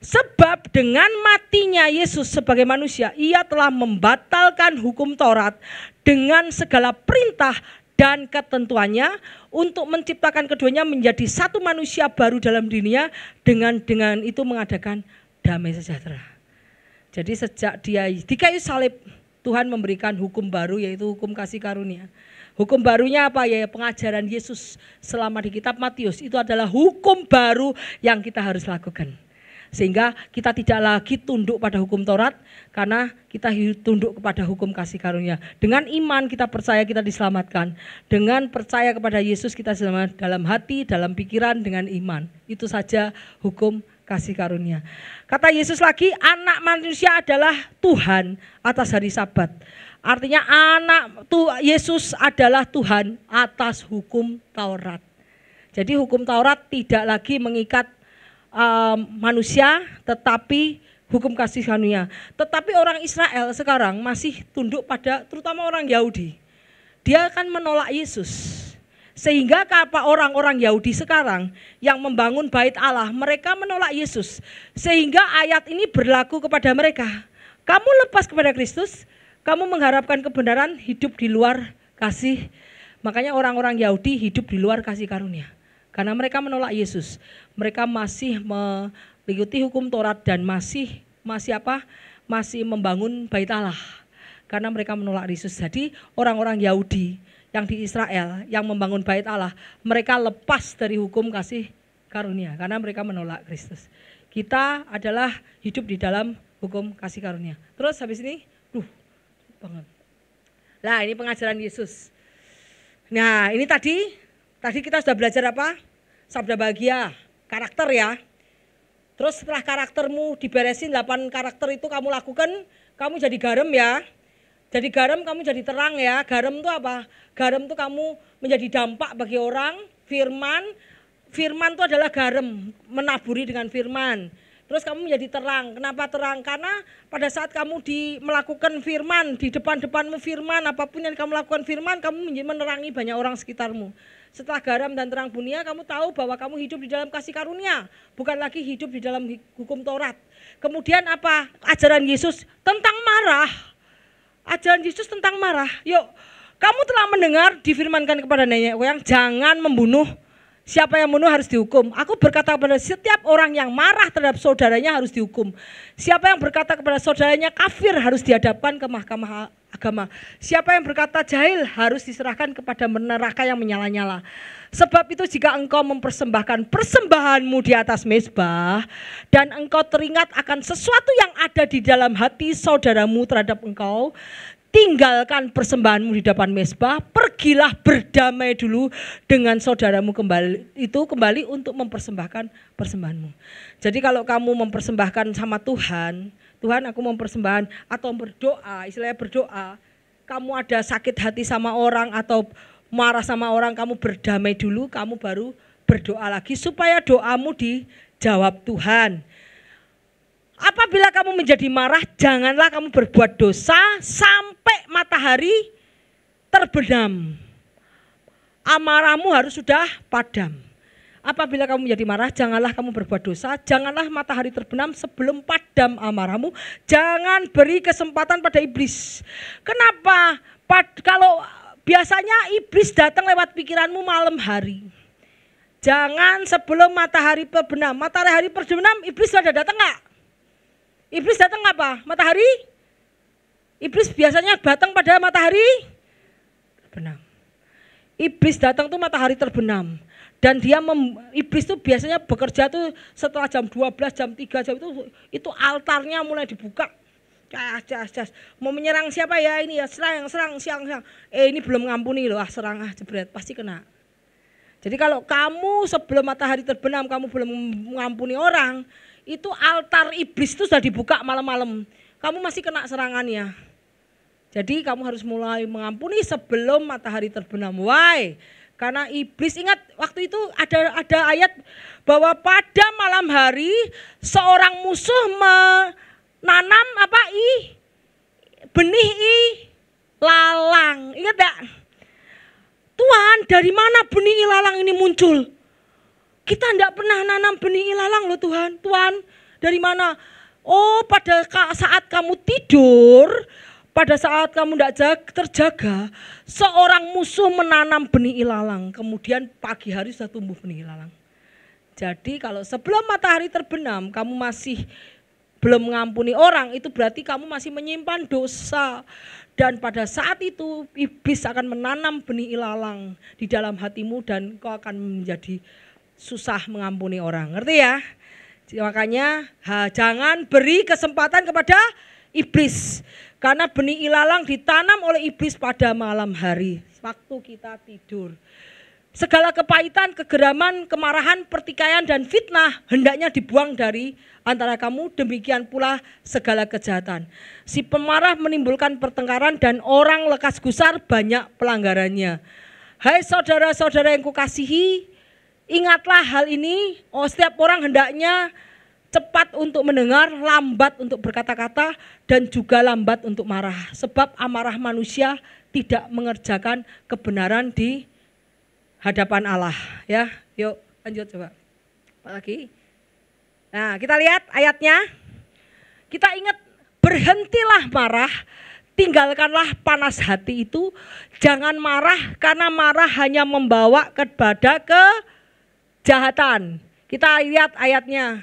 Sebab dengan matinya Yesus sebagai manusia, ia telah membatalkan hukum Taurat dengan segala perintah dan ketentuannya untuk menciptakan keduanya menjadi satu manusia baru dalam dirinya, dengan itu mengadakan damai sejahtera. Jadi sejak dia di kayu salib, Tuhan memberikan hukum baru, yaitu hukum kasih karunia. Hukum barunya apa ya? Pengajaran Yesus selama di kitab Matius itu adalah hukum baru yang kita harus lakukan. Sehingga kita tidak lagi tunduk pada hukum Taurat, karena kita tunduk kepada hukum kasih karunia. Dengan iman kita percaya kita diselamatkan. Dengan percaya kepada Yesus kita selamat dalam hati, dalam pikiran, dengan iman. Itu saja hukum kasih karunia. Kata Yesus lagi, anak manusia adalah Tuhan atas hari Sabat. Artinya Yesus adalah Tuhan atas hukum Taurat. Jadi hukum Taurat tidak lagi mengikat manusia, tetapi hukum kasih karunia. Tetapi orang Israel sekarang masih tunduk pada, terutama orang Yahudi. Dia akan menolak Yesus. Sehingga apa orang-orang Yahudi sekarang yang membangun bait Allah, mereka menolak Yesus. Sehingga ayat ini berlaku kepada mereka. Kamu lepas kepada Kristus, kamu mengharapkan kebenaran, hidup di luar kasih. Makanya orang-orang Yahudi hidup di luar kasih karunia. Karena mereka menolak Yesus. Mereka masih mengikuti hukum Taurat dan masih membangun bait Allah. Karena mereka menolak Yesus. Jadi orang-orang Yahudi yang di Israel yang membangun bait Allah, mereka lepas dari hukum kasih karunia karena mereka menolak Kristus. Kita adalah hidup di dalam hukum kasih karunia. Terus habis ini, banget. Nah, ini pengajaran Yesus. Nah, ini tadi kita sudah belajar apa? Sabda bahagia, karakter ya. Terus setelah karaktermu diberesin 8 karakter itu kamu lakukan, kamu jadi garam ya. Jadi garam kamu jadi terang ya. Garam itu apa? Garam itu kamu menjadi dampak bagi orang. Firman itu adalah garam, menaburi dengan firman. Terus kamu menjadi terang. Kenapa terang? Karena pada saat kamu melakukan firman, di depan-depanmu firman, apapun yang kamu lakukan firman, kamu menerangi banyak orang sekitarmu. Setelah garam dan terang dunia, kamu tahu bahwa kamu hidup di dalam kasih karunia, bukan lagi hidup di dalam hukum Taurat. Kemudian apa? Ajaran Yesus tentang marah. Ajaran Yesus tentang marah. Yuk, kamu telah mendengar difirmankan kepada nenek moyang, jangan membunuh, Siapa yang membunuh harus dihukum. Aku berkata kepada setiap orang yang marah terhadap saudaranya harus dihukum. Siapa yang berkata kepada saudaranya kafir harus dihadapkan ke mahkamah agama. Siapa yang berkata jahil harus diserahkan kepada neraka yang menyala-nyala. Sebab itu jika engkau mempersembahkan persembahanmu di atas mezbah dan engkau teringat akan sesuatu yang ada di dalam hati saudaramu terhadap engkau, tinggalkan persembahanmu di depan mezbah, pergilah berdamai dulu dengan saudaramu kembali untuk mempersembahkan persembahanmu. Jadi kalau kamu mempersembahkan sama Tuhan, Tuhan aku mempersembahkan atau berdoa, istilahnya berdoa, kamu ada sakit hati sama orang atau marah sama orang, kamu berdamai dulu, kamu baru berdoa lagi supaya doamu dijawab Tuhan. Apabila kamu menjadi marah, janganlah kamu berbuat dosa sampai matahari terbenam. Amarahmu harus sudah padam. Apabila kamu menjadi marah, janganlah kamu berbuat dosa, janganlah matahari terbenam sebelum padam amarahmu. Jangan beri kesempatan pada iblis. Kenapa? Kalau biasanya iblis datang lewat pikiranmu malam hari. Jangan sebelum matahari terbenam. Matahari terbenam, iblis sudah datang enggak? Iblis datang apa? Matahari? Iblis biasanya datang pada matahari terbenam. Iblis datang tuh matahari terbenam. Dan iblis tuh biasanya bekerja tuh setelah jam 12, jam 3, jam itu altarnya mulai dibuka. Cas. Mau menyerang siapa ya ini ya, serang, siang. Ini belum ngampuni loh, serang jebret, pasti kena. Jadi kalau kamu sebelum matahari terbenam kamu belum mengampuni orang, itu altar iblis itu sudah dibuka malam-malam. Kamu masih kena serangannya. Jadi kamu harus mulai mengampuni sebelum matahari terbenam. Why? Karena iblis, ingat waktu itu ada ayat bahwa pada malam hari seorang musuh menanam benih ilalang. Ingat enggak? Tuhan, dari mana benih ilalang ini muncul? Kita tidak pernah nanam benih ilalang loh Tuhan. Tuhan, dari mana? Oh, pada saat kamu tidur, pada saat kamu tidak terjaga, seorang musuh menanam benih ilalang. Kemudian pagi hari sudah tumbuh benih ilalang. Jadi kalau sebelum matahari terbenam, kamu masih belum mengampuni orang, itu berarti kamu masih menyimpan dosa. Dan pada saat itu, iblis akan menanam benih ilalang di dalam hatimu dan kau akan menjadi susah mengampuni orang, ngerti ya? Makanya jangan beri kesempatan kepada iblis. Karena benih ilalang ditanam oleh iblis pada malam hari, waktu kita tidur. Segala kepahitan, kegeraman, kemarahan, pertikaian dan fitnah hendaknya dibuang dari antara kamu, demikian pula segala kejahatan. Si pemarah menimbulkan pertengkaran dan orang lekas gusar banyak pelanggarannya. Hai saudara-saudara yang kukasihi, ingatlah hal ini, setiap orang hendaknya cepat untuk mendengar, lambat untuk berkata-kata, dan juga lambat untuk marah. Sebab amarah manusia tidak mengerjakan kebenaran di hadapan Allah. Ya, yuk lanjut coba. Apa lagi? Nah, kita lihat ayatnya. Kita ingat, berhentilah marah, tinggalkanlah panas hati itu. Jangan marah, karena marah hanya membawa kepada kejahatan. Kita lihat ayatnya.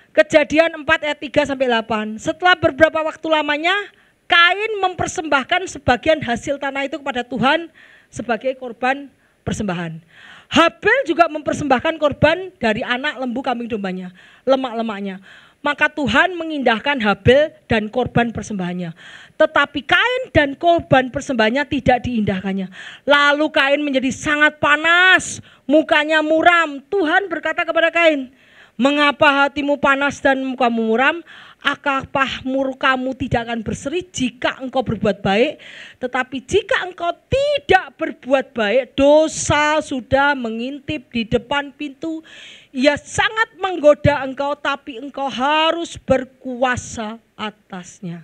Kejadian 4 ayat 3-8. Setelah beberapa waktu lamanya, Kain mempersembahkan sebagian hasil tanah itu kepada Tuhan sebagai korban persembahan. Habel juga mempersembahkan korban dari anak lembu kambing dombanya, lemak-lemaknya. Maka Tuhan mengindahkan Habel dan korban persembahannya. Tetapi Kain dan korban persembahannya tidak diindahkannya. Lalu Kain menjadi sangat panas, mukanya muram. Tuhan berkata kepada Kain, mengapa hatimu panas dan mukamu muram? Apakah mukamu tidak akan berseri jika engkau berbuat baik? Tetapi jika engkau tidak berbuat baik, dosa sudah mengintip di depan pintu. Ia sangat menggoda engkau, tapi engkau harus berkuasa atasnya.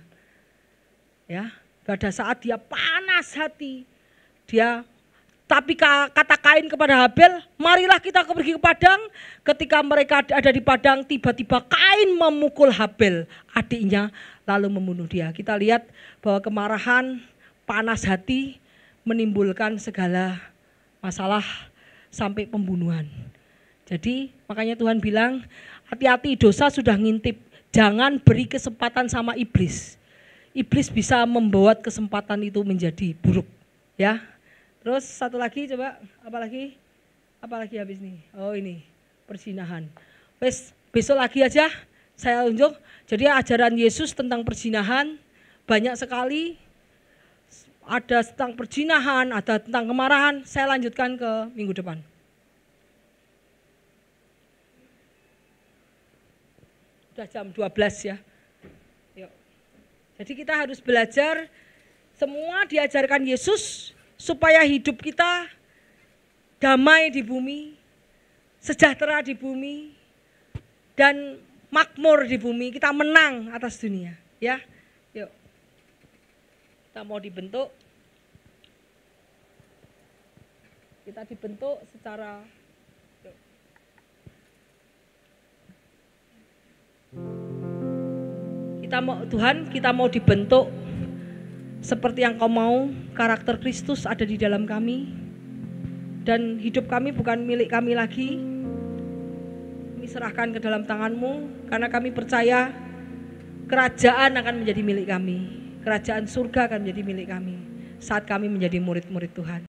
Ya, pada saat dia panas hati, tapi kata Kain kepada Habel, marilah kita pergi ke padang. Ketika mereka ada di padang, tiba-tiba Kain memukul Habel, adiknya, lalu membunuh dia. Kita lihat bahwa kemarahan, panas hati menimbulkan segala masalah sampai pembunuhan. Jadi makanya Tuhan bilang, hati-hati dosa sudah ngintip, jangan beri kesempatan sama iblis. Iblis bisa membuat kesempatan itu menjadi buruk, ya. Terus satu lagi coba, apa lagi? Apa lagi habis nih? Oh ini, perzinahan. Wes, besok lagi aja saya unjuk. Jadi ajaran Yesus tentang perzinahan banyak sekali. Ada tentang perzinahan, ada tentang kemarahan. Saya lanjutkan ke minggu depan. Udah jam 12 ya. Yuk. Jadi kita harus belajar, semua diajarkan Yesus supaya hidup kita damai di bumi, sejahtera di bumi, dan makmur di bumi. Kita menang atas dunia, ya. Yuk. Kita mau dibentuk. Kita dibentuk secara Tuhan, kita mau dibentuk seperti yang Kau mau. Karakter Kristus ada di dalam kami, dan hidup kami bukan milik kami lagi. Kami serahkan ke dalam tangan-Mu, karena kami percaya kerajaan akan menjadi milik kami. Kerajaan surga akan menjadi milik kami saat kami menjadi murid-murid Tuhan.